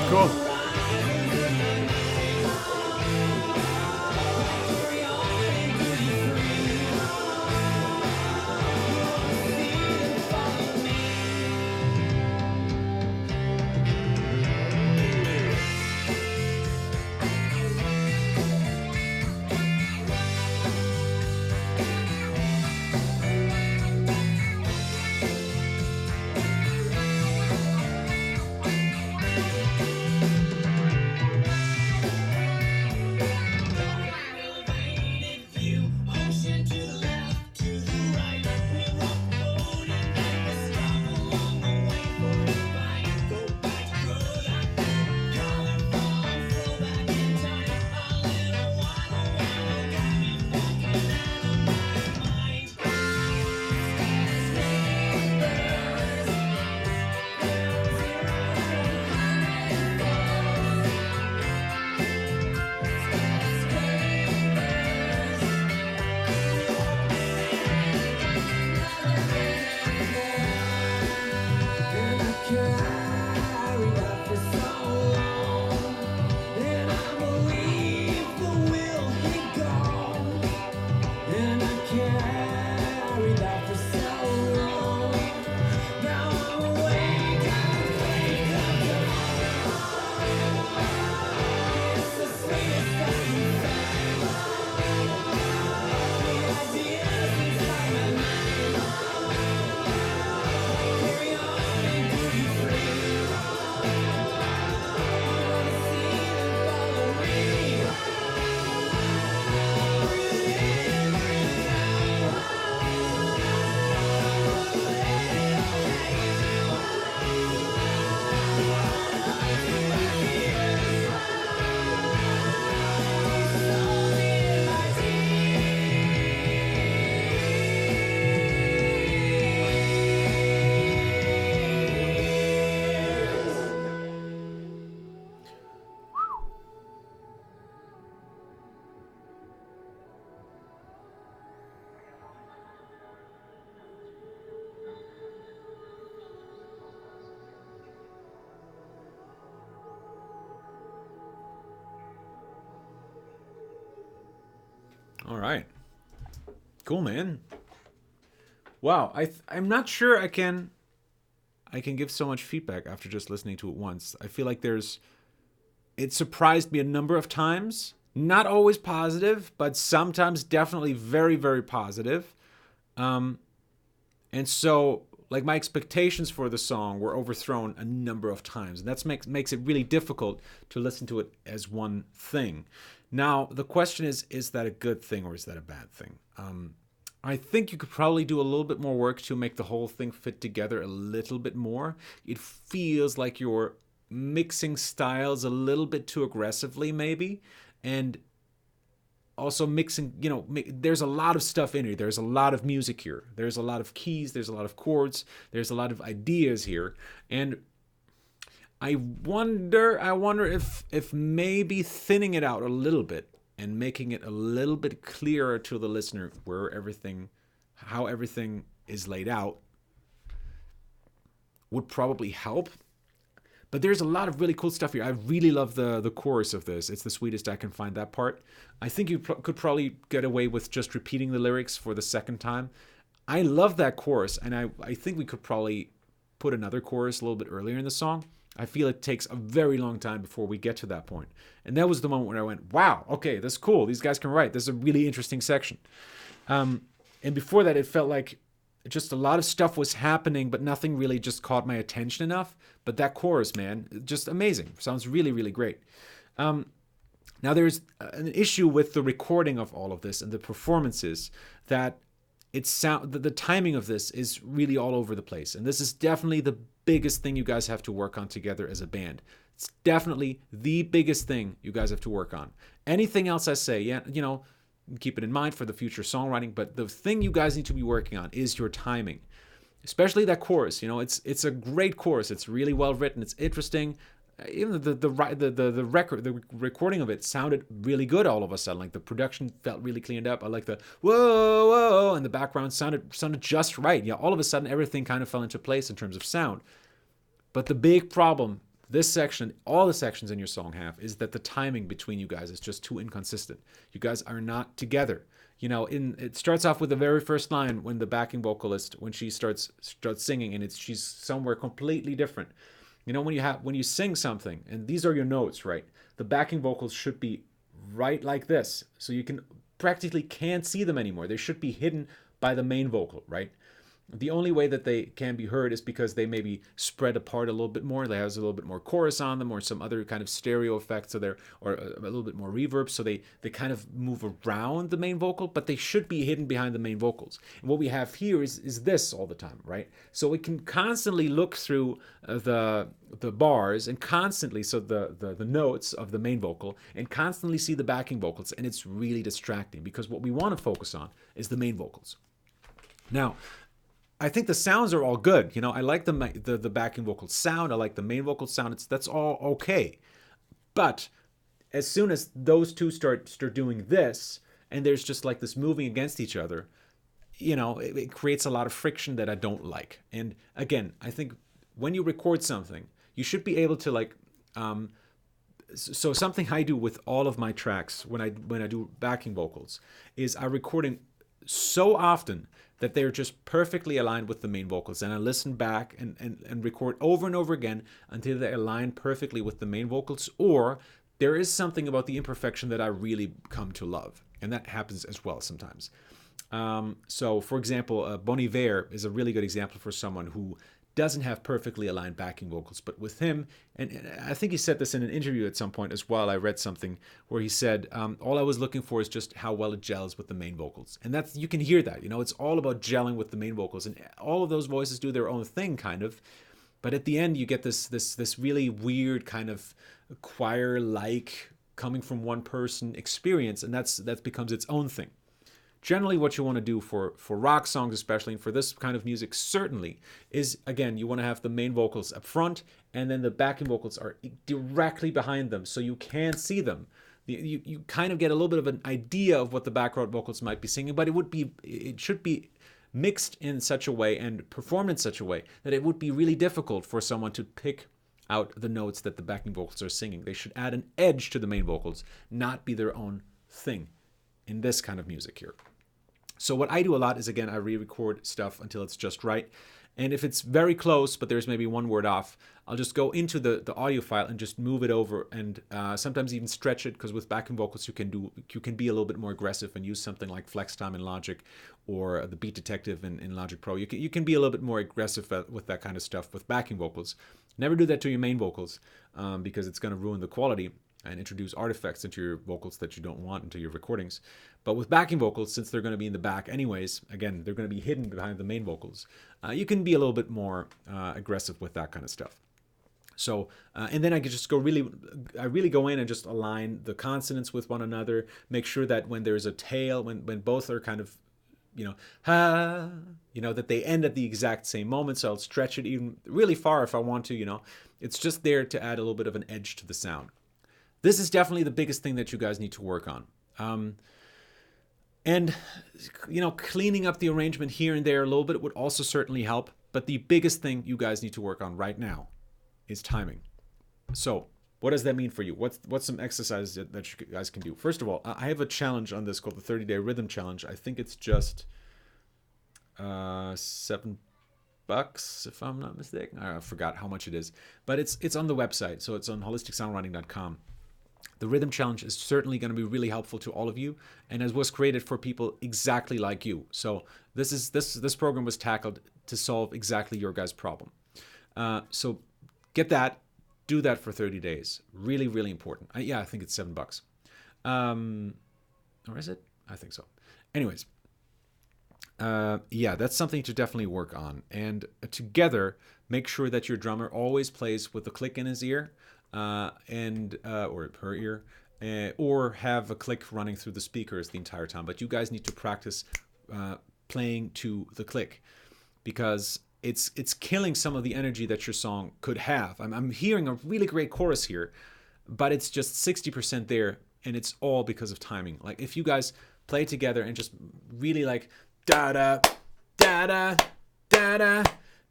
Cool. All right. Cool, man. Wow, I'm not sure I can give so much feedback after just listening to it once. I feel like it surprised me a number of times. Not always positive, but sometimes definitely very, very positive. And so, like, my expectations for the song were overthrown a number of times. And that makes it really difficult to listen to it as one thing. Now, the question is that a good thing or is that a bad thing? I think you could probably do a little bit more work to make the whole thing fit together a little bit more. It feels like you're mixing styles a little bit too aggressively, maybe. And also mixing, there's a lot of stuff in here. There's a lot of music here. There's a lot of keys. There's a lot of chords. There's a lot of ideas here. And I wonder if maybe thinning it out a little bit and making it a little bit clearer to the listener how everything is laid out would probably help. But there's a lot of really cool stuff here. I really love the chorus of this. It's the sweetest I can find, that part. I think you could probably get away with just repeating the lyrics for the second time. I love that chorus, and I think we could probably put another chorus a little bit earlier in the song. I feel it takes a very long time before we get to that point. And that was the moment where I went, wow, okay, that's cool. These guys can write. This is a really interesting section. And before that, it felt like just a lot of stuff was happening, but nothing really just caught my attention enough. But that chorus, man, just amazing. Sounds really, really great. Now, there's an issue with the recording of all of this and the performances that the timing of this is really all over the place. And this is definitely the biggest thing you guys have to work on together as a band. It's definitely the biggest thing you guys have to work on. Anything else I say, keep it in mind for the future songwriting, but the thing you guys need to be working on is your timing. Especially that chorus. It's a great chorus. It's really well written. It's interesting. Even the recording of it sounded really good all of a sudden. Like, the production felt really cleaned up. I like the whoa, whoa, and the background sounded just right. Yeah, all of a sudden everything kind of fell into place in terms of sound. But the big problem this section, all the sections in your song have, is that the timing between you guys is just too inconsistent. You guys are not together. It starts off with the very first line when the backing vocalist, when she starts singing, and she's somewhere completely different. When you sing something, and these are your notes, right? The backing vocals should be right like this, so you practically can't see them anymore. They should be hidden by the main vocal, right? The only way that they can be heard is because they maybe spread apart a little bit more. They have a little bit more chorus on them, or some other kind of stereo effect, or a little bit more reverb, so they kind of move around the main vocal, but they should be hidden behind the main vocals. And what we have here is this all the time, right? So we can constantly look through the bars and constantly, so the notes of the main vocal, and constantly see the backing vocals, and it's really distracting because what we want to focus on is the main vocals. Now, I think the sounds are all good. I like the backing vocal sound. I like the main vocal sound. That's all okay. But as soon as those two start doing this, and there's just like this moving against each other, it creates a lot of friction that I don't like. And again, I think when you record something, you should be able to so something I do with all of my tracks when I do backing vocals is I record them so often that they're just perfectly aligned with the main vocals. And I listen back and record over and over again until they align perfectly with the main vocals, or there is something about the imperfection that I really come to love. And that happens as well sometimes. So, for example, Bon Iver is a really good example for someone who doesn't have perfectly aligned backing vocals. But with him, and I think he said this in an interview at some point as well, I read something where he said, all I was looking for is just how well it gels with the main vocals. And you can hear that, it's all about gelling with the main vocals. And all of those voices do their own thing, kind of. But at the end, you get this really weird kind of choir-like, coming from one person experience, and that becomes its own thing. Generally, what you want to do for rock songs, especially, and for this kind of music, certainly, is, again, you want to have the main vocals up front, and then the backing vocals are directly behind them, so you can see them. You kind of get a little bit of an idea of what the background vocals might be singing, but it should be mixed in such a way and performed in such a way that it would be really difficult for someone to pick out the notes that the backing vocals are singing. They should add an edge to the main vocals, not be their own thing in this kind of music here. So what I do a lot is, again, I re-record stuff until it's just right. And if it's very close, but there's maybe one word off, I'll just go into the audio file and just move it over, and sometimes even stretch it, because with backing vocals you can be a little bit more aggressive and use something like Flex Time in Logic, or the Beat Detective in Logic Pro. You can be a little bit more aggressive with that kind of stuff with backing vocals. Never do that to your main vocals, because it's going to ruin the quality and introduce artifacts into your vocals that you don't want into your recordings. But with backing vocals, since they're going to be in the back anyways, again, they're going to be hidden behind the main vocals, you can be a little bit more aggressive with that kind of stuff. So, and then I can just I really go in and just align the consonants with one another, make sure that when there's a tail, when both are kind of, that they end at the exact same moment. So I'll stretch it even really far if I want to, it's just there to add a little bit of an edge to the sound. This is definitely the biggest thing that you guys need to work on. And, cleaning up the arrangement here and there a little bit would also certainly help. But the biggest thing you guys need to work on right now is timing. So what does that mean for you? What's some exercises that you guys can do? First of all, I have a challenge on this called the 30-Day Rhythm Challenge. I think it's just $7, if I'm not mistaken. I forgot how much it is. But it's on the website, so it's on holisticsongwriting.com. The Rhythm Challenge is certainly going to be really helpful to all of you, and it was created for people exactly like you. So this program was tackled to solve exactly your guys' problem. So get that, do that for 30 days. Really, really important. I think it's $7. Or is it? I think so. Anyways, that's something to definitely work on. And together, make sure that your drummer always plays with a click in his ear, or her ear, or have a click running through the speakers the entire time. But you guys need to practice playing to the click, because it's killing some of the energy that your song could have. I'm hearing a really great chorus here, but it's just 60% there, and it's all because of timing. Like, if you guys play together and just really like da da da da da da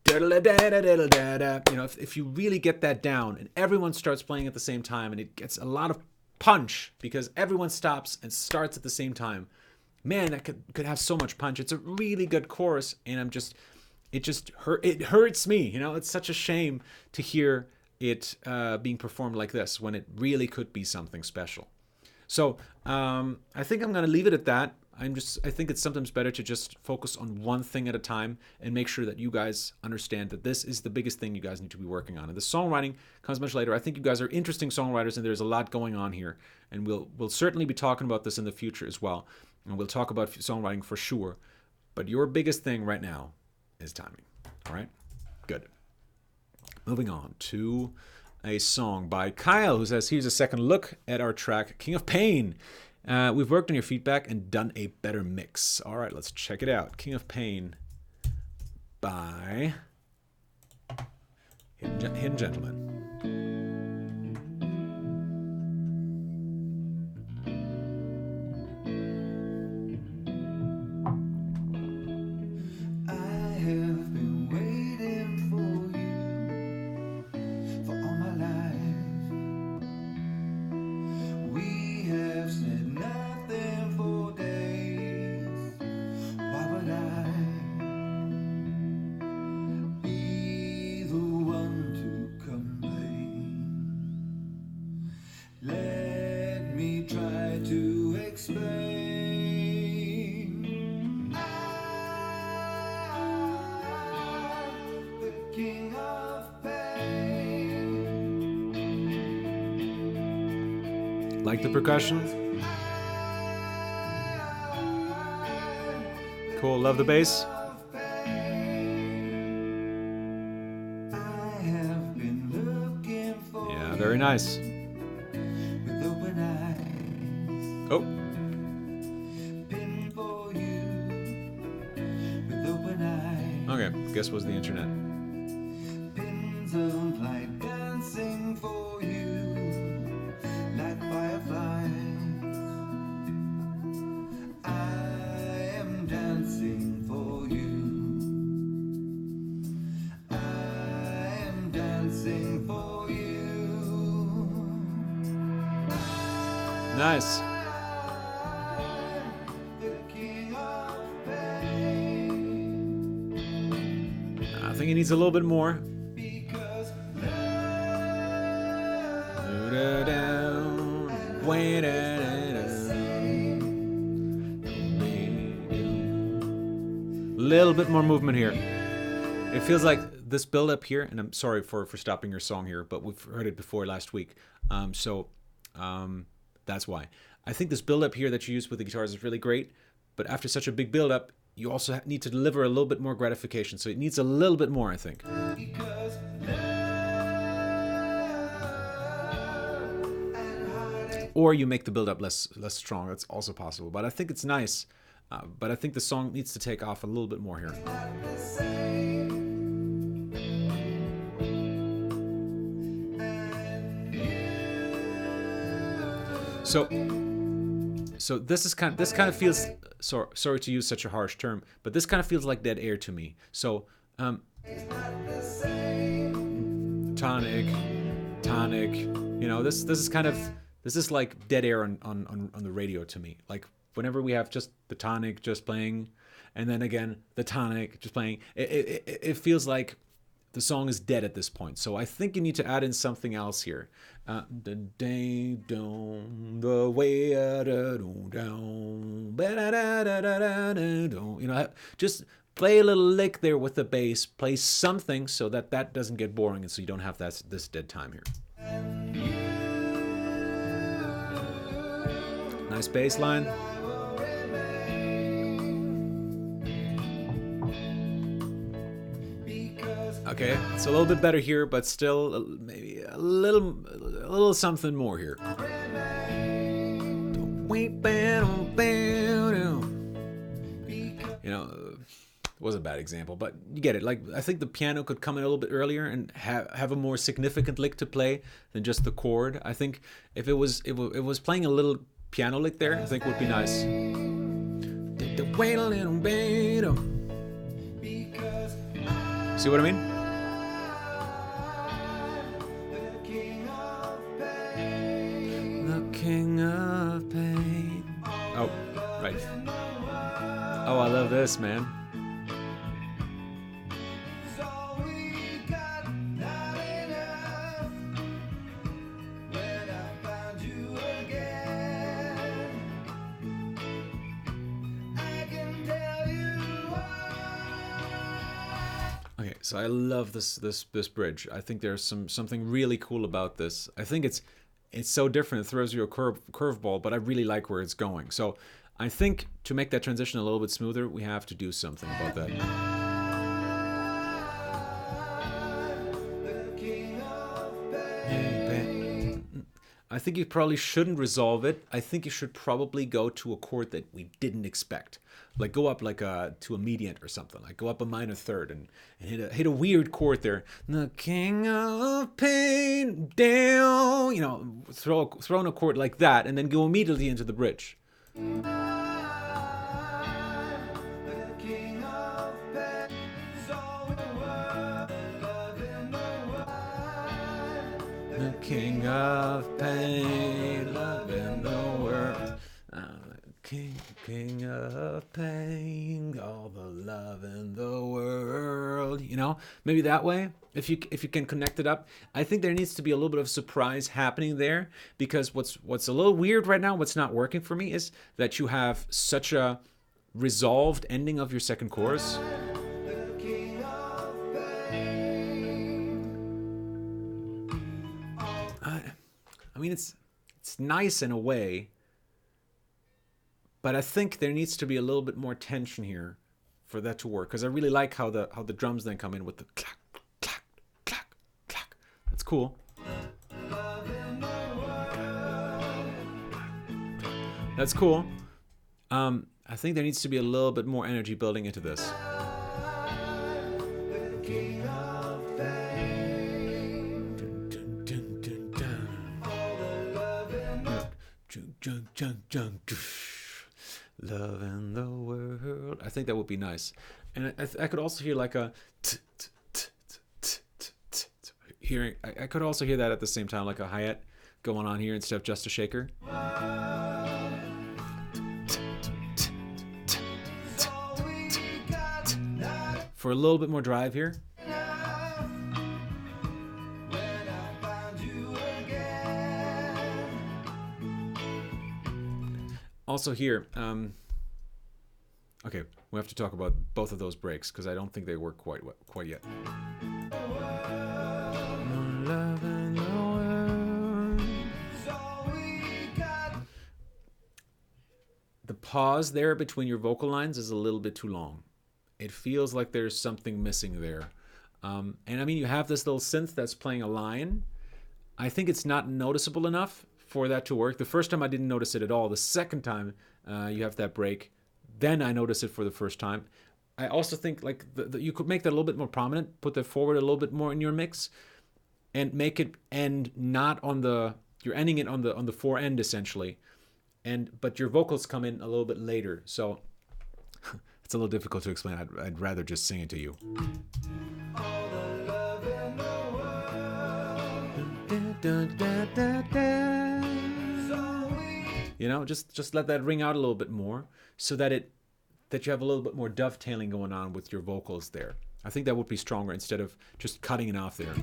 You know, if you really get that down and everyone starts playing at the same time and it gets a lot of punch because everyone stops and starts at the same time, man, that could have so much punch. It's a really good chorus, and it hurts me. You know, it's such a shame to hear it being performed like this when it really could be something special. So I think I'm going to leave it at that. I think it's sometimes better to just focus on one thing at a time and make sure that you guys understand that this is the biggest thing you guys need to be working on. And the songwriting comes much later. I think you guys are interesting songwriters, and there's a lot going on here. And we'll certainly be talking about this in the future as well. And we'll talk about songwriting for sure. But your biggest thing right now is timing. All right? Good. Moving on to a song by Kyle, who says, here's a second look at our track, King of Pain. We've worked on your feedback and done a better mix. All right, let's check it out. King of Pain by Hidden Gentleman. Like the percussion? Cool, love the bass? Yeah, very nice. Oh. Okay, guess was the internet. Nice. I think it needs a little bit more. Little bit more movement here. It feels like this build up here, and I'm sorry for stopping your song here, but we've heard it before last week. That's why. I think this build up here that you use with the guitars is really great, but after such a big build up, you also need to deliver a little bit more gratification. So it needs a little bit more, I think. Or you make the build up less strong. That's also possible. But I think it's nice. But I think the song needs to take off a little bit more here. So this kind of feels, sorry to use such a harsh term, but this kind of feels like dead air to me. So tonic, you know, this is like dead air on the radio to me. Like whenever we have just the tonic just playing, and then again the tonic just playing, it feels like the song is dead at this point. So I think you need to add in something else here. The day down, the way down, you know, just play a little lick there with the bass. Play something so that doesn't get boring, and so you don't have this dead time here. Nice bass line. Okay, it's a little bit better here, but still maybe a little something more here. You know, it was a bad example, but you get it. Like, I think the piano could come in a little bit earlier and have a more significant lick to play than just the chord. I think if it was playing a little piano lick there, I think would be nice. See what I mean? The king of pain. Oh, right. Oh, I love this, man. Okay, so I love this bridge. I think there's something really cool about this. I think it's so different. It throws you a curveball, but I really like where it's going. So I think to make that transition a little bit smoother, we have to do something about that. I think you probably shouldn't resolve it. I think you should probably go to a chord that we didn't expect. Like go up like to a mediant or something. Like go up a minor third and hit a weird chord there. The king of pain down. You know, throw in a chord like that and then go immediately into the bridge. The king of pain, love in the world. King of pain, all the love in the world. You know, maybe that way. If you can connect it up, I think there needs to be a little bit of surprise happening there, because what's a little weird right now, what's not working for me, is that you have such a resolved ending of your second chorus. I mean, it's nice in a way, but I think there needs to be a little bit more tension here for that to work. Because I really like how the drums then come in with the clack, clack, clack, clack. That's cool. That's cool. I think there needs to be a little bit more energy building into this. Love in the world. I think that would be nice. And I could also hear like a hearing. I could also hear that at the same time, like a hi-hat going on here instead of just a shaker. For a little bit more drive here. Also here, okay, we have to talk about both of those breaks because I don't think they work quite yet. The pause there between your vocal lines is a little bit too long. It feels like there's something missing there. And I mean, you have this little synth that's playing a line. I think it's not noticeable enough for that to work. The first time I didn't notice it at all. The second time you have that break, then I notice it for the first time. I also think like you could make that a little bit more prominent, put that forward a little bit more in your mix, and make it end not on you're ending it on the fore end essentially, but your vocals come in a little bit later. So it's a little difficult to explain. I'd rather just sing it to you. You know, just let that ring out a little bit more, so that you have a little bit more dovetailing going on with your vocals there. I think that would be stronger instead of just cutting it off there.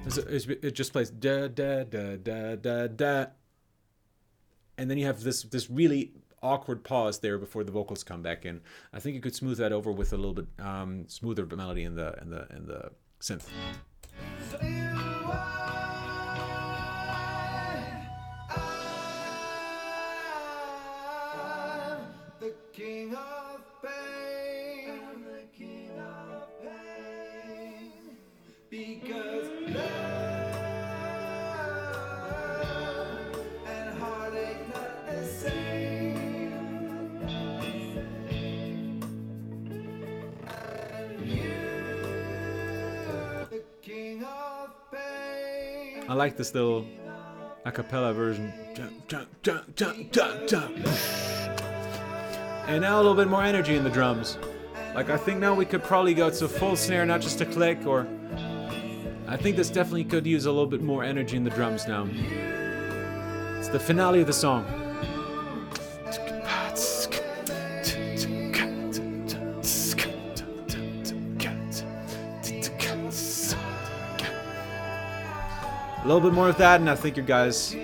It just plays da da da da da da, and then you have this really awkward pause there before the vocals come back in. I think you could smooth that over with a little bit smoother melody in the synth. The king of pain, the king of pain, because love and heartache not the same. And you, the king of pain. I like this little a cappella version. Jump, jump, jump, jump, jump, jump. And now a little bit more energy in the drums. Like, I think now we could probably go to a full snare, not just a click, or... I think this definitely could use a little bit more energy in the drums now. It's the finale of the song. A little bit more of that, and I think you guys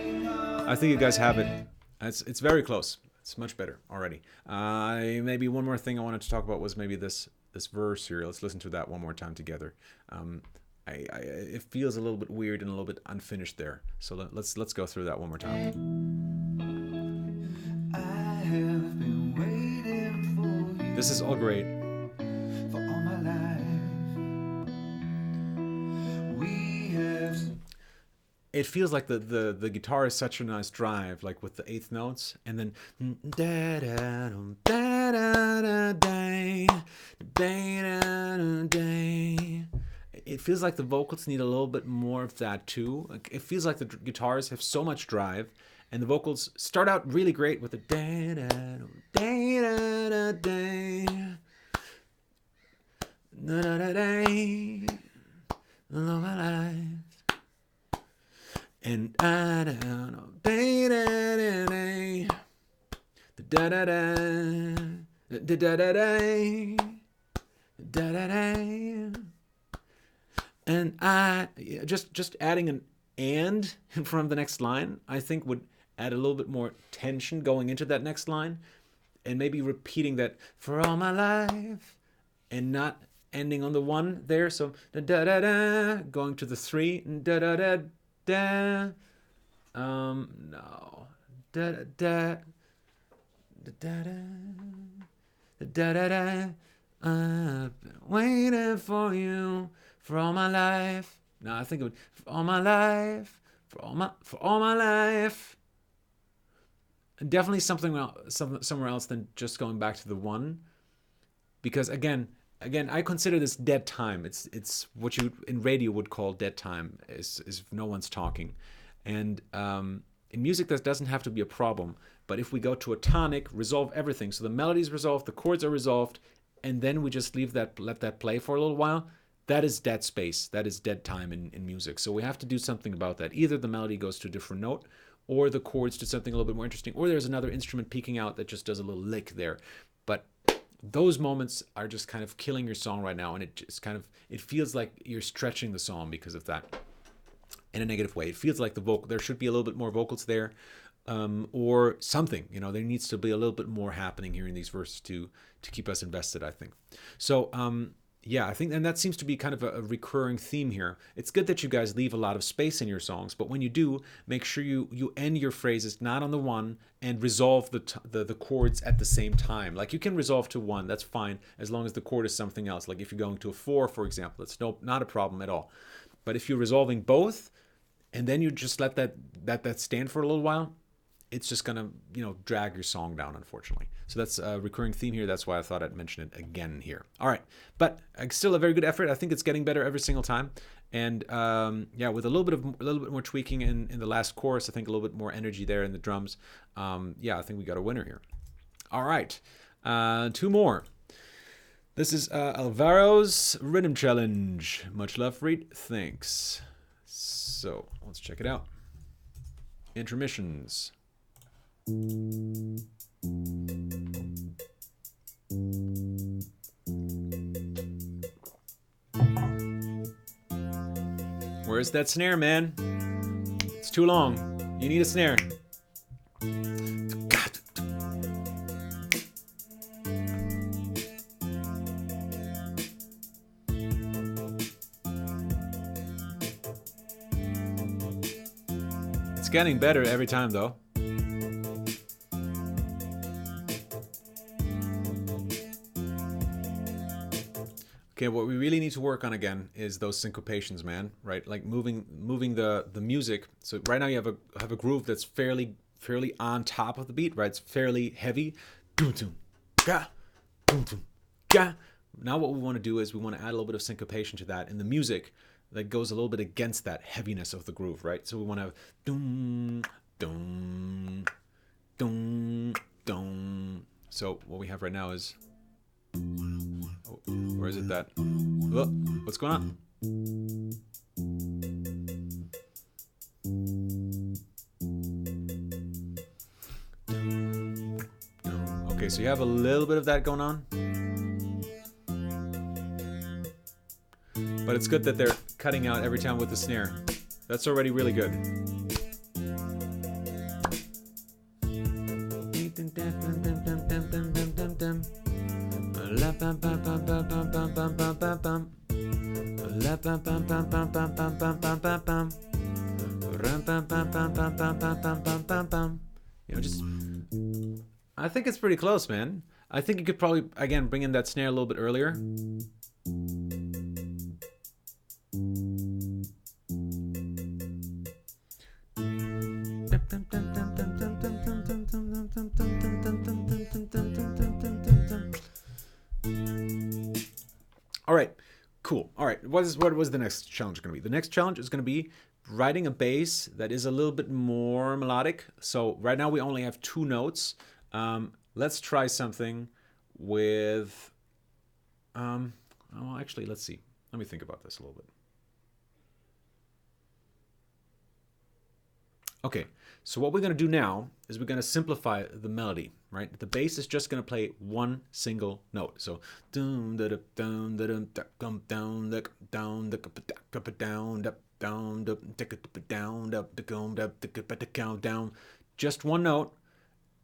have it. It's very close. It's much better already. Maybe one more thing I wanted to talk about was maybe this verse here. Let's listen to that one more time together. It feels a little bit weird and a little bit unfinished there. So let's go through that one more time. I have been waiting for you This is all great. for all my life. We have. It feels like the guitar is such a nice drive, like with the eighth notes, and then da da da da da da da. It feels like the vocals need a little bit more of that too. Like, it feels like the guitars have so much drive, and the vocals start out really great with the da da da da da da da da da. All my life, and I don't know da da da da da da da da da da da da. And just adding an "and" in front of the next line, I think would add a little bit more tension going into that next line, and maybe repeating that "for all my life" and not ending on the one there. So da da da da, going to the three, da da da da. No, da da da da da da da da. I've been waiting for you for all my life. No, I think it would for all my life, for all my life. And definitely somewhere else than just going back to the one, because again, I consider this dead time. It's what you in radio would call dead time, is if no one's talking, and in music that doesn't have to be a problem. But if we go to a tonic, resolve everything, so the melody's resolved, the chords are resolved, and then we just let that play for a little while, that is dead space. That is dead time in music. So we have to do something about that. Either the melody goes to a different note, or the chords do something a little bit more interesting, or there's another instrument peeking out that just does a little lick there. But those moments are just kind of killing your song right now, and it feels like you're stretching the song because of that in a negative way. It feels like there should be a little bit more vocals there, or something. There needs to be a little bit more happening here in these verses to keep us invested, I think. So yeah, I think, and that seems to be kind of a recurring theme here. It's good that you guys leave a lot of space in your songs, but when you do, make sure you end your phrases not on the one and resolve the chords at the same time. Like, you can resolve to one, that's fine, as long as the chord is something else. Like if you're going to a 4, for example, it's not a problem at all. But if you're resolving both, and then you just let that stand for a little while, it's just gonna drag your song down, unfortunately. So that's a recurring theme here. That's why I thought I'd mention it again here. All right, but still a very good effort. I think it's getting better every single time. And yeah, with a little bit more tweaking in the last chorus, I think a little bit more energy there in the drums. Yeah, I think we got a winner here. All right, 2 more. This is Alvaro's Rhythm Challenge. Much love, Reed. Thanks. So let's check it out. Intermissions. Where's that snare, man? It's too long. You need a snare. It's getting better every time, though. Okay, what we really need to work on again is those syncopations, man. Right, like moving the music. So right now you have a groove that's fairly on top of the beat, right? It's fairly heavy. Now what we want to do is we want to add a little bit of syncopation to that in the music that goes a little bit against that heaviness of the groove, right? So we want to have dum dum dum dum. So what we have right now is, oh, where is it that? Oh, what's going on? Okay, so you have a little bit of that going on. But it's good that they're cutting out every time with the snare. That's already really good. You know, just, I think it's pretty close, man. I think you could probably, again, bring in that snare a little bit earlier. All right, cool. All right, what was the next challenge going to be? The next challenge is going to be writing a bass that is a little bit more melodic. So right now we only have 2 notes. Let's try something with, well, actually, let's see. Let me think about this a little bit. Okay, so what we're going to do now is we're going to simplify the melody, right? The bass is just going to play one single note. So, just one note.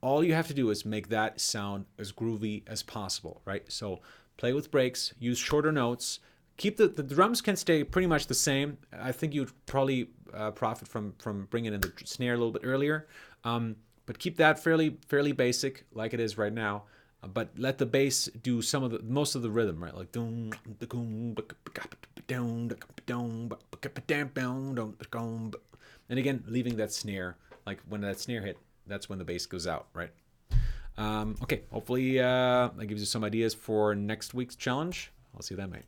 All you have to do is make that sound as groovy as possible, right? So play with breaks, use shorter notes. Keep the drums can stay pretty much the same. I think you'd probably profit from bringing in the snare a little bit earlier, but keep that fairly basic like it is right now. But let the bass do most of the rhythm, right? Like and again, leaving that snare, like when that snare hit, that's when the bass goes out, right? Okay, hopefully that gives you some ideas for next week's challenge. I'll see you then, mate.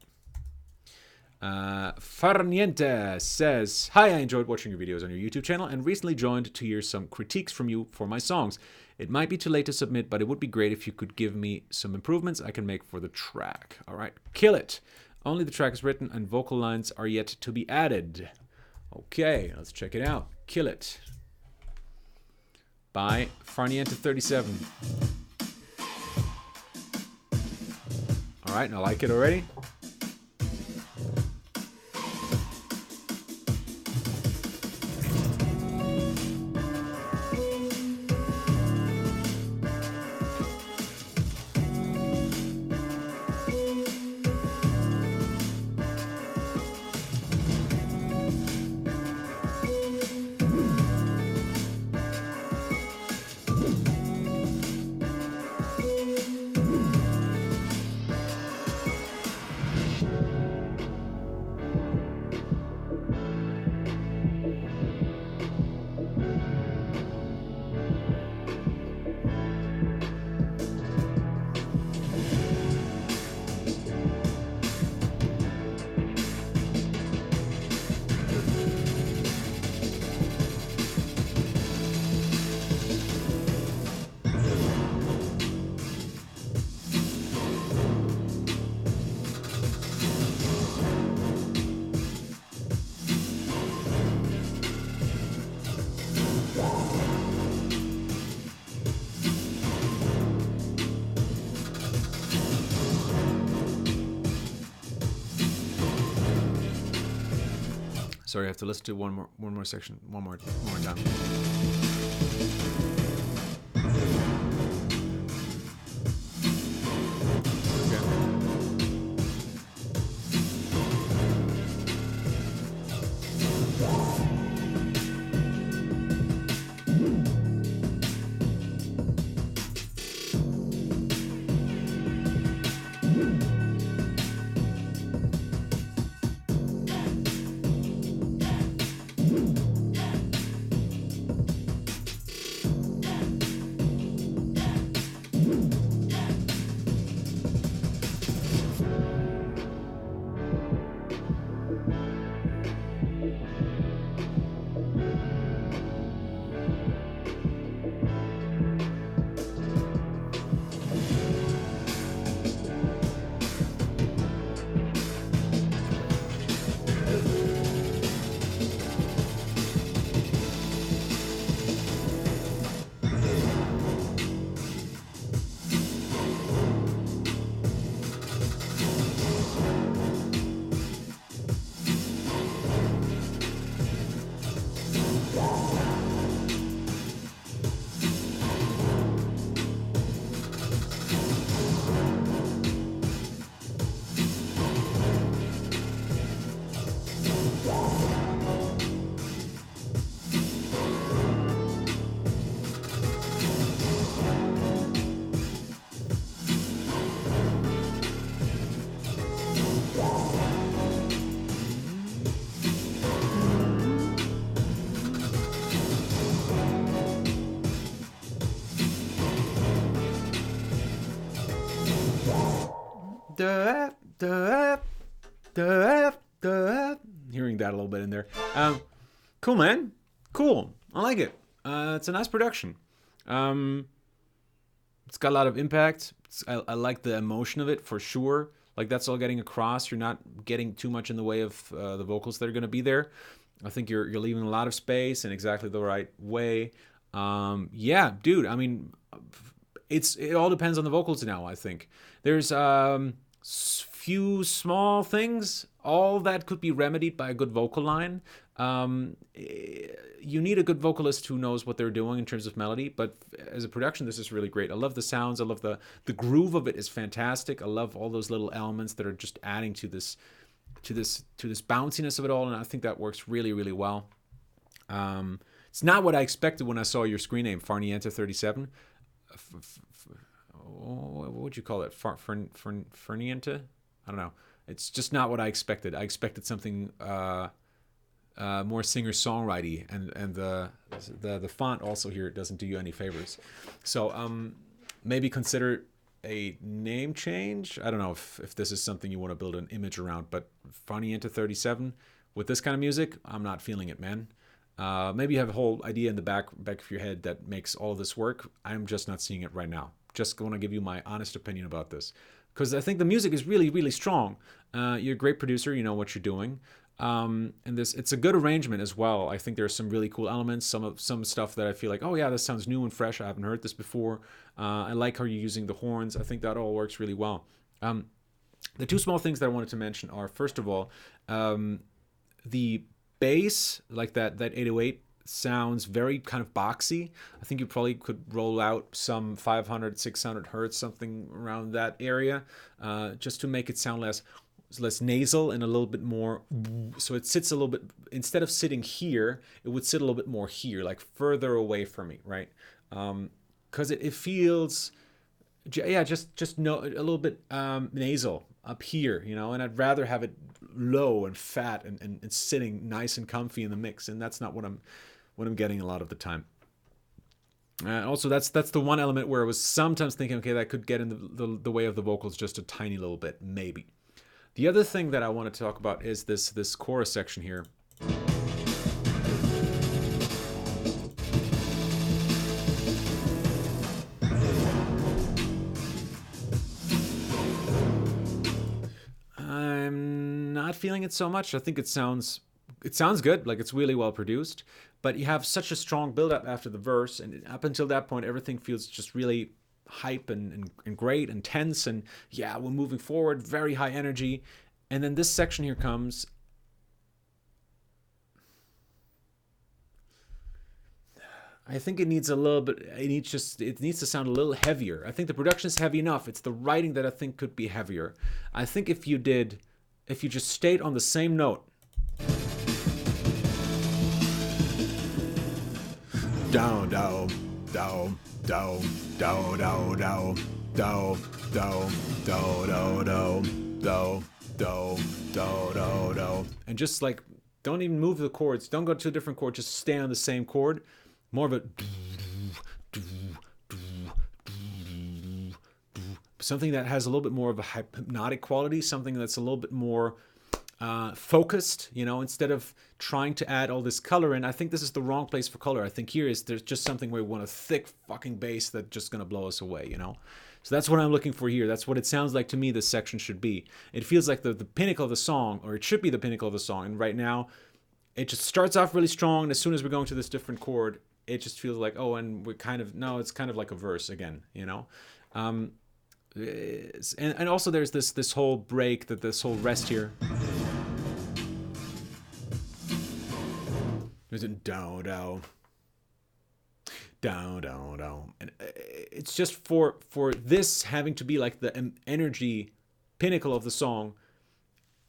Farniente says, hi, I enjoyed watching your videos on your YouTube channel and recently joined to hear some critiques from you for my songs. It might be too late to submit, but it would be great if you could give me some improvements I can make for the track. All right, kill it. Only the track is written and vocal lines are yet to be added. Okay, let's check it out. Kill It by Farniente37. All right, I like it already. Sorry, I have to listen to one more section, one more time. da, da, da, da. Hearing that a little bit in there. Cool, man. Cool. I like it. It's a nice production. It's got a lot of impact. I like the emotion of it for sure. Like that's all getting across. You're not getting too much in the way of the vocals that are going to be there. I think you're leaving a lot of space in exactly the right way. Yeah, dude. I mean, it all depends on the vocals now. I think there's few small things. All that could be remedied by a good vocal line. You need a good vocalist who knows what they're doing in terms of melody, but as a production, this is really great. I love the sounds. I love the groove of it is fantastic. I love all those little elements that are just adding to this bounciness of it all, and I think that works really, really well. It's not what I expected when I saw your screen name, Farniente37. What would you call it? Farniente? I don't know. It's just not what I expected. I expected something more singer-songwriting, and the font also here doesn't do you any favors. So maybe consider a name change. I don't know if this is something you want to build an image around, but Farniente37 with this kind of music, I'm not feeling it, man. Maybe you have a whole idea in the back of your head that makes all of this work. I'm just not seeing it right now. Just going to give you my honest opinion about this, because I think the music is really, really strong. You're a great producer. You know what you're doing. And it's a good arrangement as well. I think there's some really cool elements, some stuff that I feel like, oh yeah, this sounds new and fresh. I haven't heard this before. I like how you're using the horns. I think that all works really well. The two small things that I wanted to mention are, first of all, the bass, like that 808 sounds very kind of boxy. I think you probably could roll out some 500, 600 hertz, something around that area, just to make it sound less nasal and a little bit more, so it sits a little bit, instead of sitting here, it would sit a little bit more here, like further away from me, right? Because it feels, yeah, just no, a little bit nasal up here, you know, and I'd rather have it low and fat and sitting nice and comfy in the mix, and that's not what I'm getting a lot of the time. Also, that's the one element where I was sometimes thinking, okay, that could get in the way of the vocals just a tiny little bit, maybe. The other thing that I want to talk about is this chorus section here. I'm not feeling it so much. I think it sounds good, like it's really well produced, but you have such a strong build-up after the verse, and up until that point, everything feels just really hype and great and tense, and yeah, we're moving forward, very high energy. And then this section here comes. I think it needs a little bit, it needs to sound a little heavier. I think the production is heavy enough. It's the writing that I think could be heavier. I think if you just stayed on the same note. Down, down, down, down, down, down, down, down, down, down, down, down. Do, do, do, do. And just like, don't even move the chords. Don't go to a different chord. Just stay on the same chord. More of a something that has a little bit more of a hypnotic quality. Something that's a little bit more focused, you know, instead of trying to add all this color in. I think this is the wrong place for color. I think there's just something where we want a thick fucking bass that's just going to blow us away, you know? So that's what I'm looking for here. That's what it sounds like to me this section should be. It feels like the pinnacle of the song, or it should be the pinnacle of the song. And right now, it just starts off really strong. And as soon as we're going to this different chord, it just feels like, oh, and we're kind of, no, it's kind of like a verse again, you know? And also there's this whole break, this whole rest here. There's a down, down. Down, down, down. And it's just for this having to be like the energy pinnacle of the song,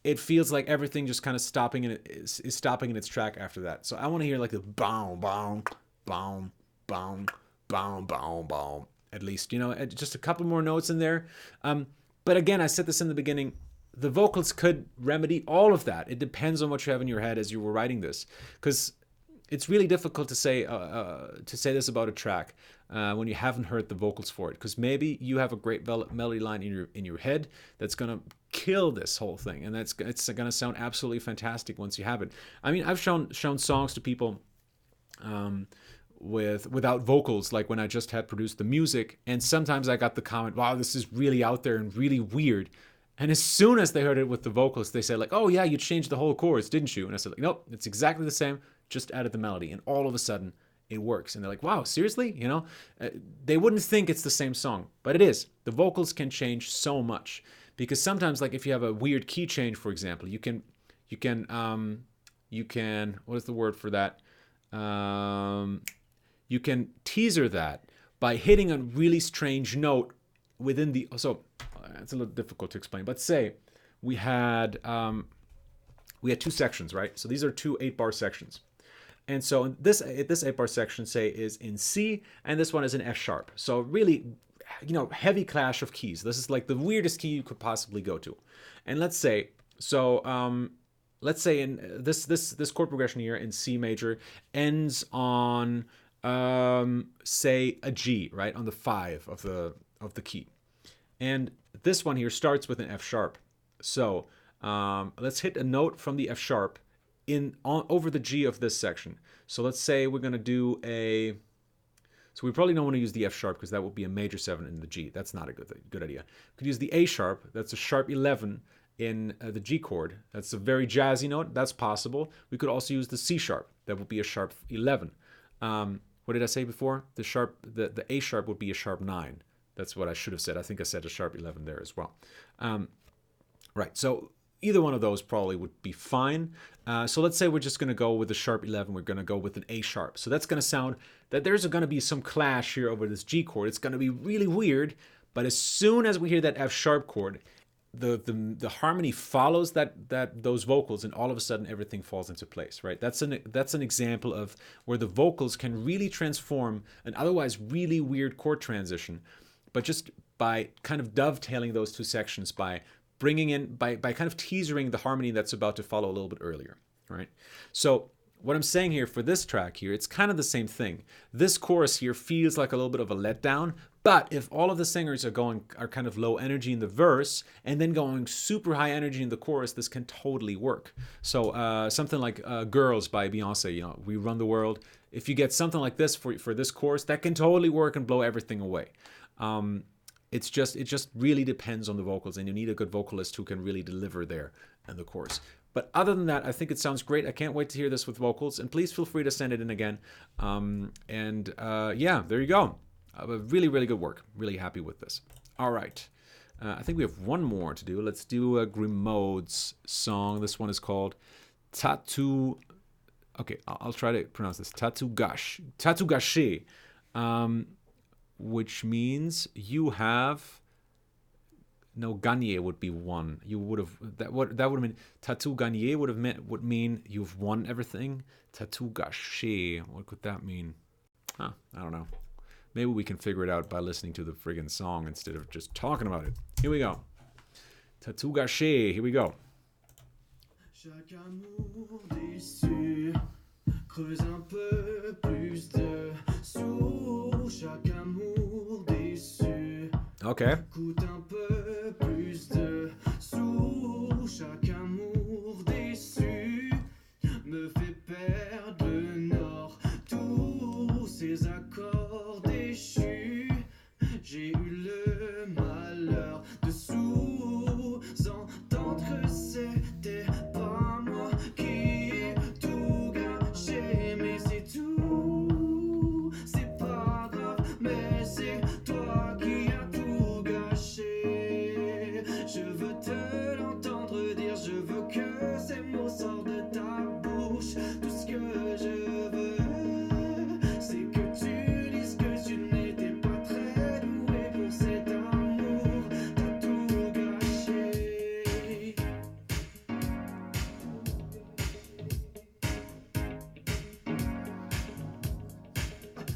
it feels like everything just kind of is stopping in its track after that. So I want to hear like the boom, boom, boom, boom, boom, boom, boom. At least, you know, just a couple more notes in there. But again, I said this in the beginning, the vocals could remedy all of that. It depends on what you have in your head as you were writing this. Because it's really difficult to say this about a track when you haven't heard the vocals for it, because maybe you have a great melody line in your head that's gonna kill this whole thing, and it's gonna sound absolutely fantastic once you have it. I mean, I've shown songs to people without vocals, like when I just had produced the music, and sometimes I got the comment, "Wow, this is really out there and really weird." And as soon as they heard it with the vocals, they said like, "Oh yeah, you changed the whole chorus, didn't you?" And I said like, "Nope, it's exactly the same, just added the melody." And all of a sudden, it works. And they're like, "Wow, seriously?" You know, they wouldn't think it's the same song, but it is. The vocals can change so much, because sometimes, like if you have a weird key change, for example, you can what is the word for that? You can teaser that by hitting a really strange note within the it's a little difficult to explain, but say we had 2 sections, right? So these are 2 8-bar sections, and so this 8-bar section, say, is in C, and this one is in F sharp. So really, heavy clash of keys. This is like the weirdest key you could possibly go to. And let's say in this chord progression here in C major ends on say a G, right, on the 5 of the key. And this one here starts with an F sharp. So let's hit a note from the F sharp over the G of this section. So let's say we're going to do so we probably don't want to use the F sharp, because that would be a major 7 in the G. That's not a good idea. We could use the A sharp. That's a sharp 11 in the G chord. That's a very jazzy note. That's possible. We could also use the C sharp. That would be a sharp 11. What did I say before? The A sharp would be a sharp 9. That's what I should have said. I think I said a sharp 11 there as well. Right, so either one of those probably would be fine. So let's say we're just going to go with the sharp 11. We're going to go with an A sharp. So that's going to sound that there's going to be some clash here over this G chord. It's going to be really weird, but as soon as we hear that F sharp chord, the harmony follows those vocals, and all of a sudden everything falls into place, right? That's an example of where the vocals can really transform an otherwise really weird chord transition, but just by kind of dovetailing those 2 sections, by bringing in, by kind of teasering the harmony that's about to follow a little bit earlier, right? So what I'm saying here for this track here, it's kind of the same thing. This chorus here feels like a little bit of a letdown, but if all of the singers are kind of low energy in the verse and then going super high energy in the chorus, this can totally work. So something like Girls by Beyonce, We Run the World. If you get something like this for this chorus, that can totally work and blow everything away. It just really depends on the vocals, and you need a good vocalist who can really deliver there in the chorus. But other than that, I think it sounds great. I can't wait to hear this with vocals, and please feel free to send it in again. Yeah, there you go. Really, really good work. Really happy with this. All right. I think we have one more to do. Let's do Grimaud's song. This one is called Tattoo. Okay, I'll try to pronounce this. Tattoo Gâché. Which means you have... No, gagné would be won. You would have... That would have meant... Tattoo gagné would mean you've won everything. Tattoo gâché. What could that mean? I don't know. Maybe we can figure it out by listening to the friggin' song instead of just talking about it. Here we go. Tattoo gâché. Here we go. Chaque amour déçu creuse un peu plus dessous. Chaque amour déçu Okay. coûte un peu plus dessous. Chaque amour déçu me fait perdre le nord. Tous ces accords déchus, j'ai eu le malheur de sous-entendre que c'était pas moi qui ai tout gâché, mais c'est tout, c'est pas grave, mais c'est toi qui as tout gâché. Je veux te l'entendre dire, je veux que ces mots sortent de ta bouche. Tout ce que je veux, c'est que tu dises que tu n'étais pas très doué pour cet amour. T'as tout gâché.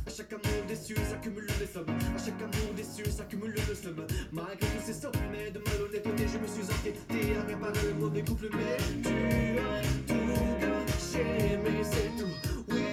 À chaque amour déçu s'accumule les sommes. À chaque amour déçu s'accumule le seum. Malgré tous ces sommets de malhonnêteté, je me suis entêté à réparer le mauvais couple. Mais tu as tout gâché, mais c'est tout. Oui,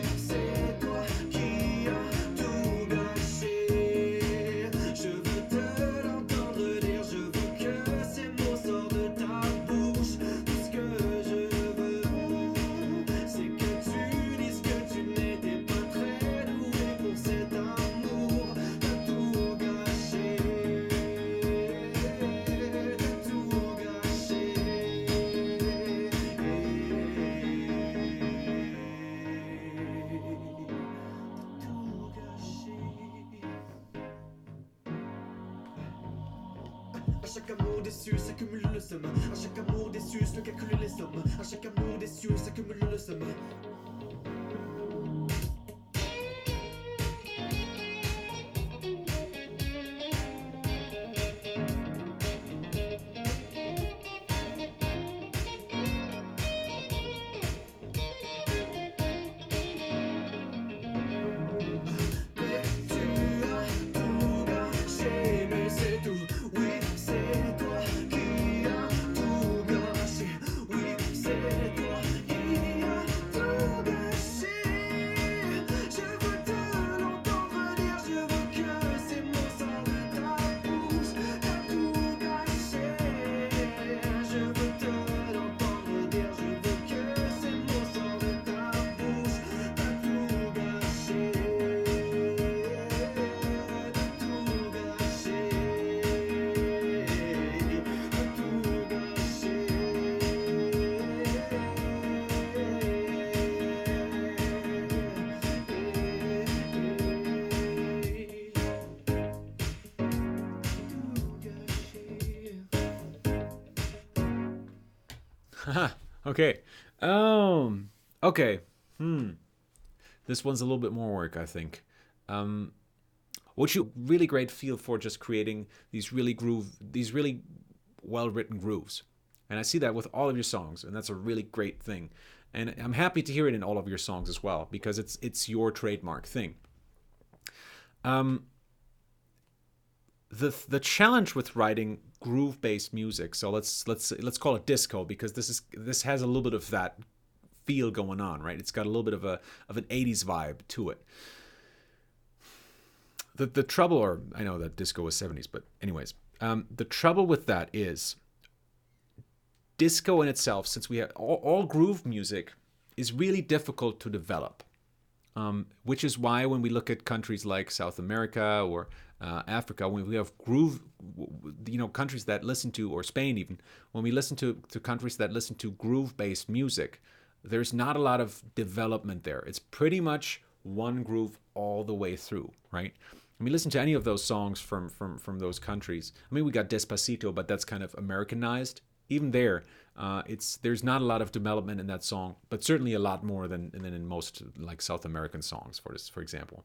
À chaque amour déçu s'accumule le somme. À chaque amour déçu se calcule les sommes. À chaque amour déçu s'accumule le somme. Okay. Okay. This one's a little bit more work, I think. What you really great feel for just creating these really well-written grooves. And I see that with all of your songs, and that's a really great thing. And I'm happy to hear it in all of your songs as well, because it's your trademark thing. The challenge with writing groove-based music, so let's call it disco, because this has a little bit of that feel going on, right? It's got a little bit of an 80s vibe to it. The trouble, or I know that disco was 70s, but anyways, the trouble with that is disco in itself, since we have all groove music, is really difficult to develop. Which is why when we look at countries like South America or Africa, when we have groove, countries that listen to, or Spain even, when we listen to countries that listen to groove-based music, there's not a lot of development there. It's pretty much one groove all the way through, right? When we listen to any of those songs from those countries, I mean, we got Despacito, but that's kind of Americanized. Even there, there's not a lot of development in that song, but certainly a lot more than in most like South American songs, for example.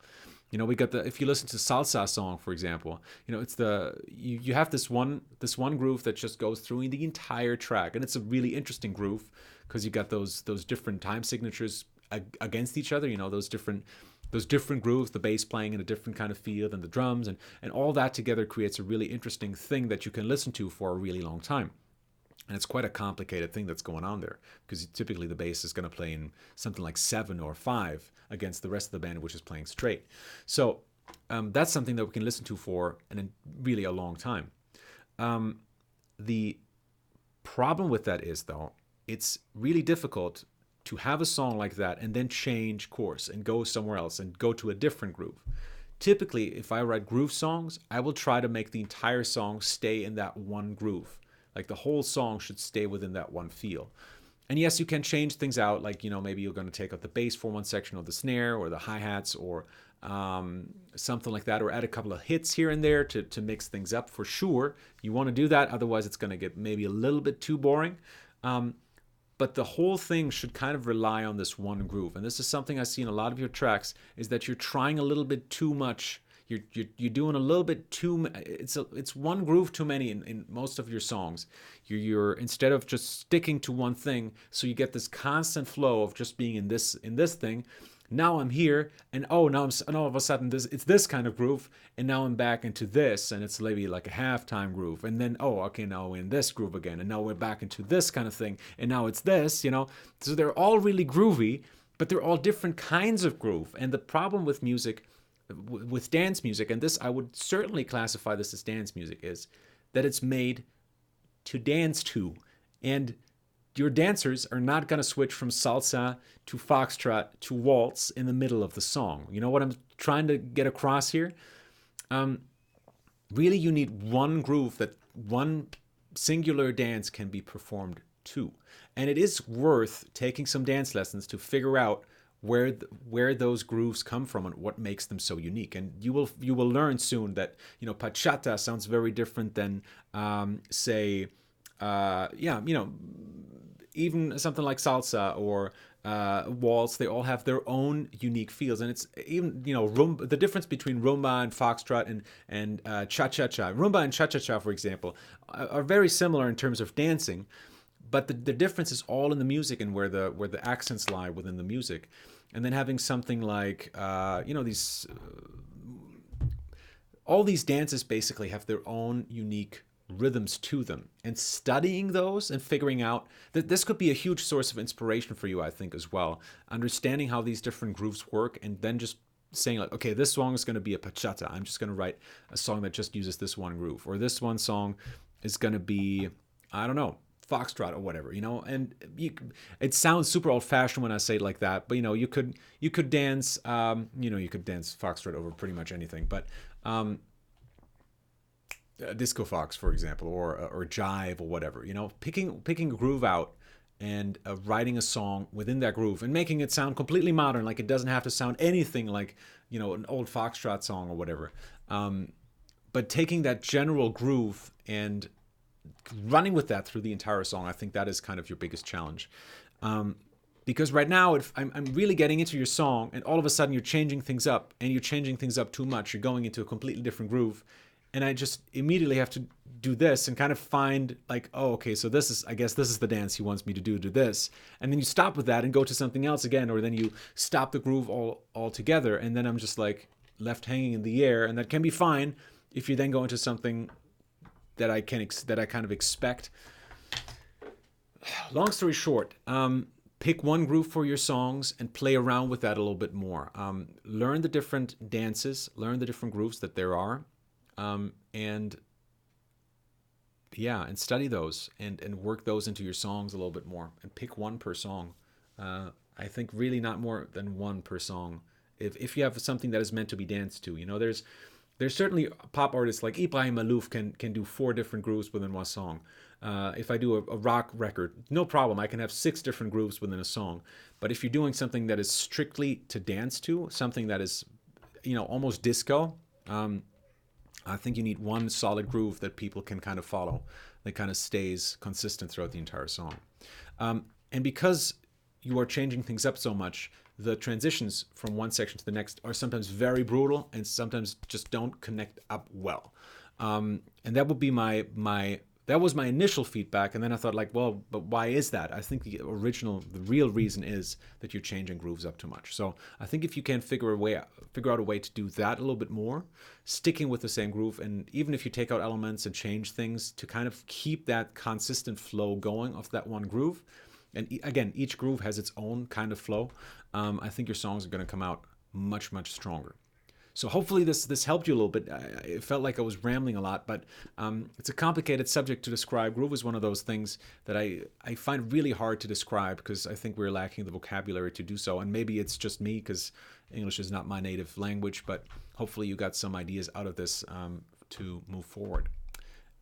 We got if you listen to salsa song, for example, it's you have this one groove that just goes through the entire track, and it's a really interesting groove because you got those different time signatures against each other. Those different grooves, the bass playing in a different kind of feel than the drums, and all that together creates a really interesting thing that you can listen to for a really long time. And it's quite a complicated thing that's going on there, because typically the bass is going to play in something like 7 or 5 against the rest of the band, which is playing straight. So that's something that we can listen to for really a long time. The problem with that is, though, it's really difficult to have a song like that and then change course and go somewhere else and go to a different groove. Typically, if I write groove songs, I will try to make the entire song stay in that one groove. Like the whole song should stay within that one feel. And yes, you can change things out. Like, maybe you're going to take out the bass for one section, or the snare, or the hi-hats, or something like that, or add a couple of hits here and there to mix things up for sure. You want to do that. Otherwise, it's going to get maybe a little bit too boring. But the whole thing should kind of rely on this one groove. And this is something I see in a lot of your tracks, is that you're trying a little bit too much. You're doing a little bit too. It's one groove too many in most of your songs. You're instead of just sticking to one thing, so you get this constant flow of just being in this thing. Now I'm here, and and all of a sudden it's this kind of groove, and now I'm back into this, and it's maybe like a halftime groove, and then now we're in this groove again, and now we're back into this kind of thing, and now it's this, So they're all really groovy, but they're all different kinds of groove. And the problem with music, with dance music, and this I would certainly classify this as dance music, is that it's made to dance to, and your dancers are not going to switch from salsa to foxtrot to waltz in the middle of the song. You know what I'm trying to get across here? Really, you need one groove that one singular dance can be performed to. And it is worth taking some dance lessons to figure out where those grooves come from and what makes them so unique. And you will learn soon that, you know, bachata sounds very different than say yeah, you know, even something like salsa or waltz. They all have their own unique feels, and it's even, you know, the difference between rumba and foxtrot and cha-cha-cha. Rumba and cha-cha-cha, for example, are very similar in terms of dancing, but the difference is all in the music and where the accents lie within the music. And then having something like you know, these all these dances basically have their own unique rhythms to them, and studying those and figuring out that this could be a huge source of inspiration for you, I think, as well. Understanding how these different grooves work, and then just saying like, okay, this song is going to be a bachata. I'm just going to write a song that just uses this one groove, or this one song is going to be, I don't know, foxtrot or whatever, you know. And it sounds super old-fashioned when I say it like that, but you know, you could dance, you know, you could dance foxtrot over pretty much anything, but disco fox, for example, or jive or whatever, you know, picking a groove out and writing a song within that groove and making it sound completely modern, like it doesn't have to sound anything like, you know, an old foxtrot song or whatever, but taking that general groove and running with that through the entire song. I think that is kind of your biggest challenge, because right now I'm really getting into your song, and all of a sudden you're changing things up, and you're changing things up too much. You're going into a completely different groove, and I just immediately have to do this and kind of find like, oh, okay, so I guess this is the dance he wants me to do this. And then you stop with that and go to something else again, or then you stop the groove all together, and then I'm just like left hanging in the air, and that can be fine if you then go into something that I kind of expect. Long story short, pick one groove for your songs and play around with that a little bit more. Learn the different dances, learn the different grooves that there are. And study those and work those into your songs a little bit more, and pick one per song. I think really not more than one per song. If you have something that is meant to be danced to, you know, there's certainly pop artists like Ibrahim Malouf can do 4 different grooves within one song. If I do a rock record, no problem. I can have 6 different grooves within a song. But if you're doing something that is strictly to dance to, something that is, you know, almost disco, I think you need one solid groove that people can kind of follow, that kind of stays consistent throughout the entire song. And because you are changing things up so much, the transitions from one section to the next are sometimes very brutal and sometimes just don't connect up well. And that would be that was my initial feedback, and then I thought like, well, but why is that? I think the real reason is that you're changing grooves up too much. So I think if you can figure out a way to do that a little bit more, sticking with the same groove, and even if you take out elements and change things to kind of keep that consistent flow going of that one groove, and again, each groove has its own kind of flow, I think your songs are going to come out much, much stronger. So hopefully this helped you a little bit. It felt like I was rambling a lot, but it's a complicated subject to describe. Groove is one of those things that I find really hard to describe because I think we're lacking the vocabulary to do so. And maybe it's just me because English is not my native language, but hopefully you got some ideas out of this to move forward.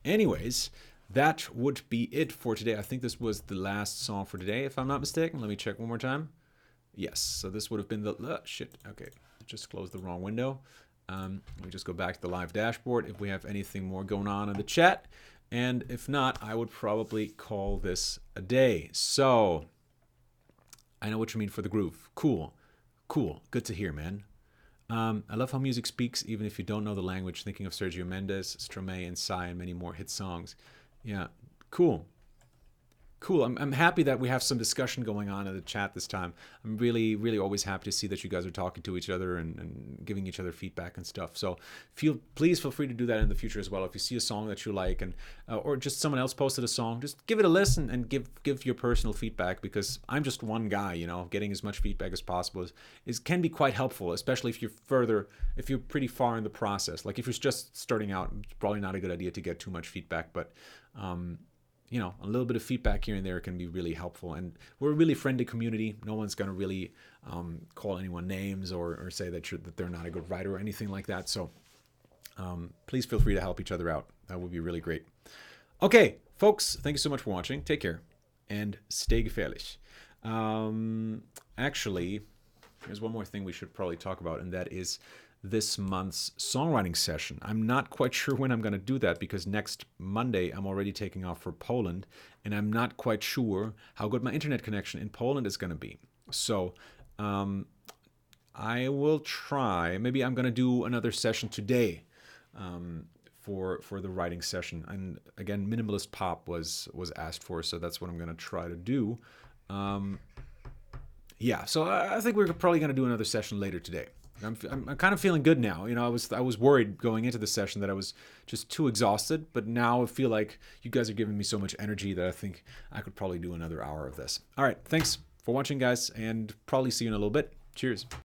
Anyways, that would be it for today. I think this was the last song for today, if I'm not mistaken. Let me check one more time. Yes, so this would have been the... shit, okay. Just closed the wrong window. Let me just go back to the live dashboard if we have anything more going on in the chat. And if not, I would probably call this a day. So, I know what you mean for the groove. Cool. Good to hear, man. I love how music speaks, even if you don't know the language. Thinking of Sergio Mendes, Stromae, and Psy, and many more hit songs. Yeah, cool. I'm happy that we have some discussion going on in the chat this time. I'm really, really always happy to see that you guys are talking to each other and giving each other feedback and stuff. So please feel free to do that in the future as well. If you see a song that you like, and or just someone else posted a song, just give it a listen and give your personal feedback, because I'm just one guy, you know. Getting as much feedback as possible can be quite helpful, especially if you're pretty far in the process. Like if you're just starting out, it's probably not a good idea to get too much feedback, but you know, a little bit of feedback here and there can be really helpful. And we're a really friendly community. No one's going to really call anyone names or say that they're not a good writer or anything like that. So please feel free to help each other out. That would be really great. Okay, folks, thank you so much for watching. Take care and stay gefährlich. Actually, there's one more thing we should probably talk about, and that is this month's songwriting session. I'm not quite sure when I'm going to do that because next Monday I'm already taking off for Poland, and I'm not quite sure how good my internet connection in Poland is going to be. So I will try. Maybe I'm going to do another session today for the writing session. And again, minimalist pop was asked for, so that's what I'm going to try to do. Yeah, so I think we're probably going to do another session later today. I'm kind of feeling good now. You know, I was worried going into the session that I was just too exhausted, but now I feel like you guys are giving me so much energy that I think I could probably do another hour of this. All right, thanks for watching, guys, and probably see you in a little bit. Cheers.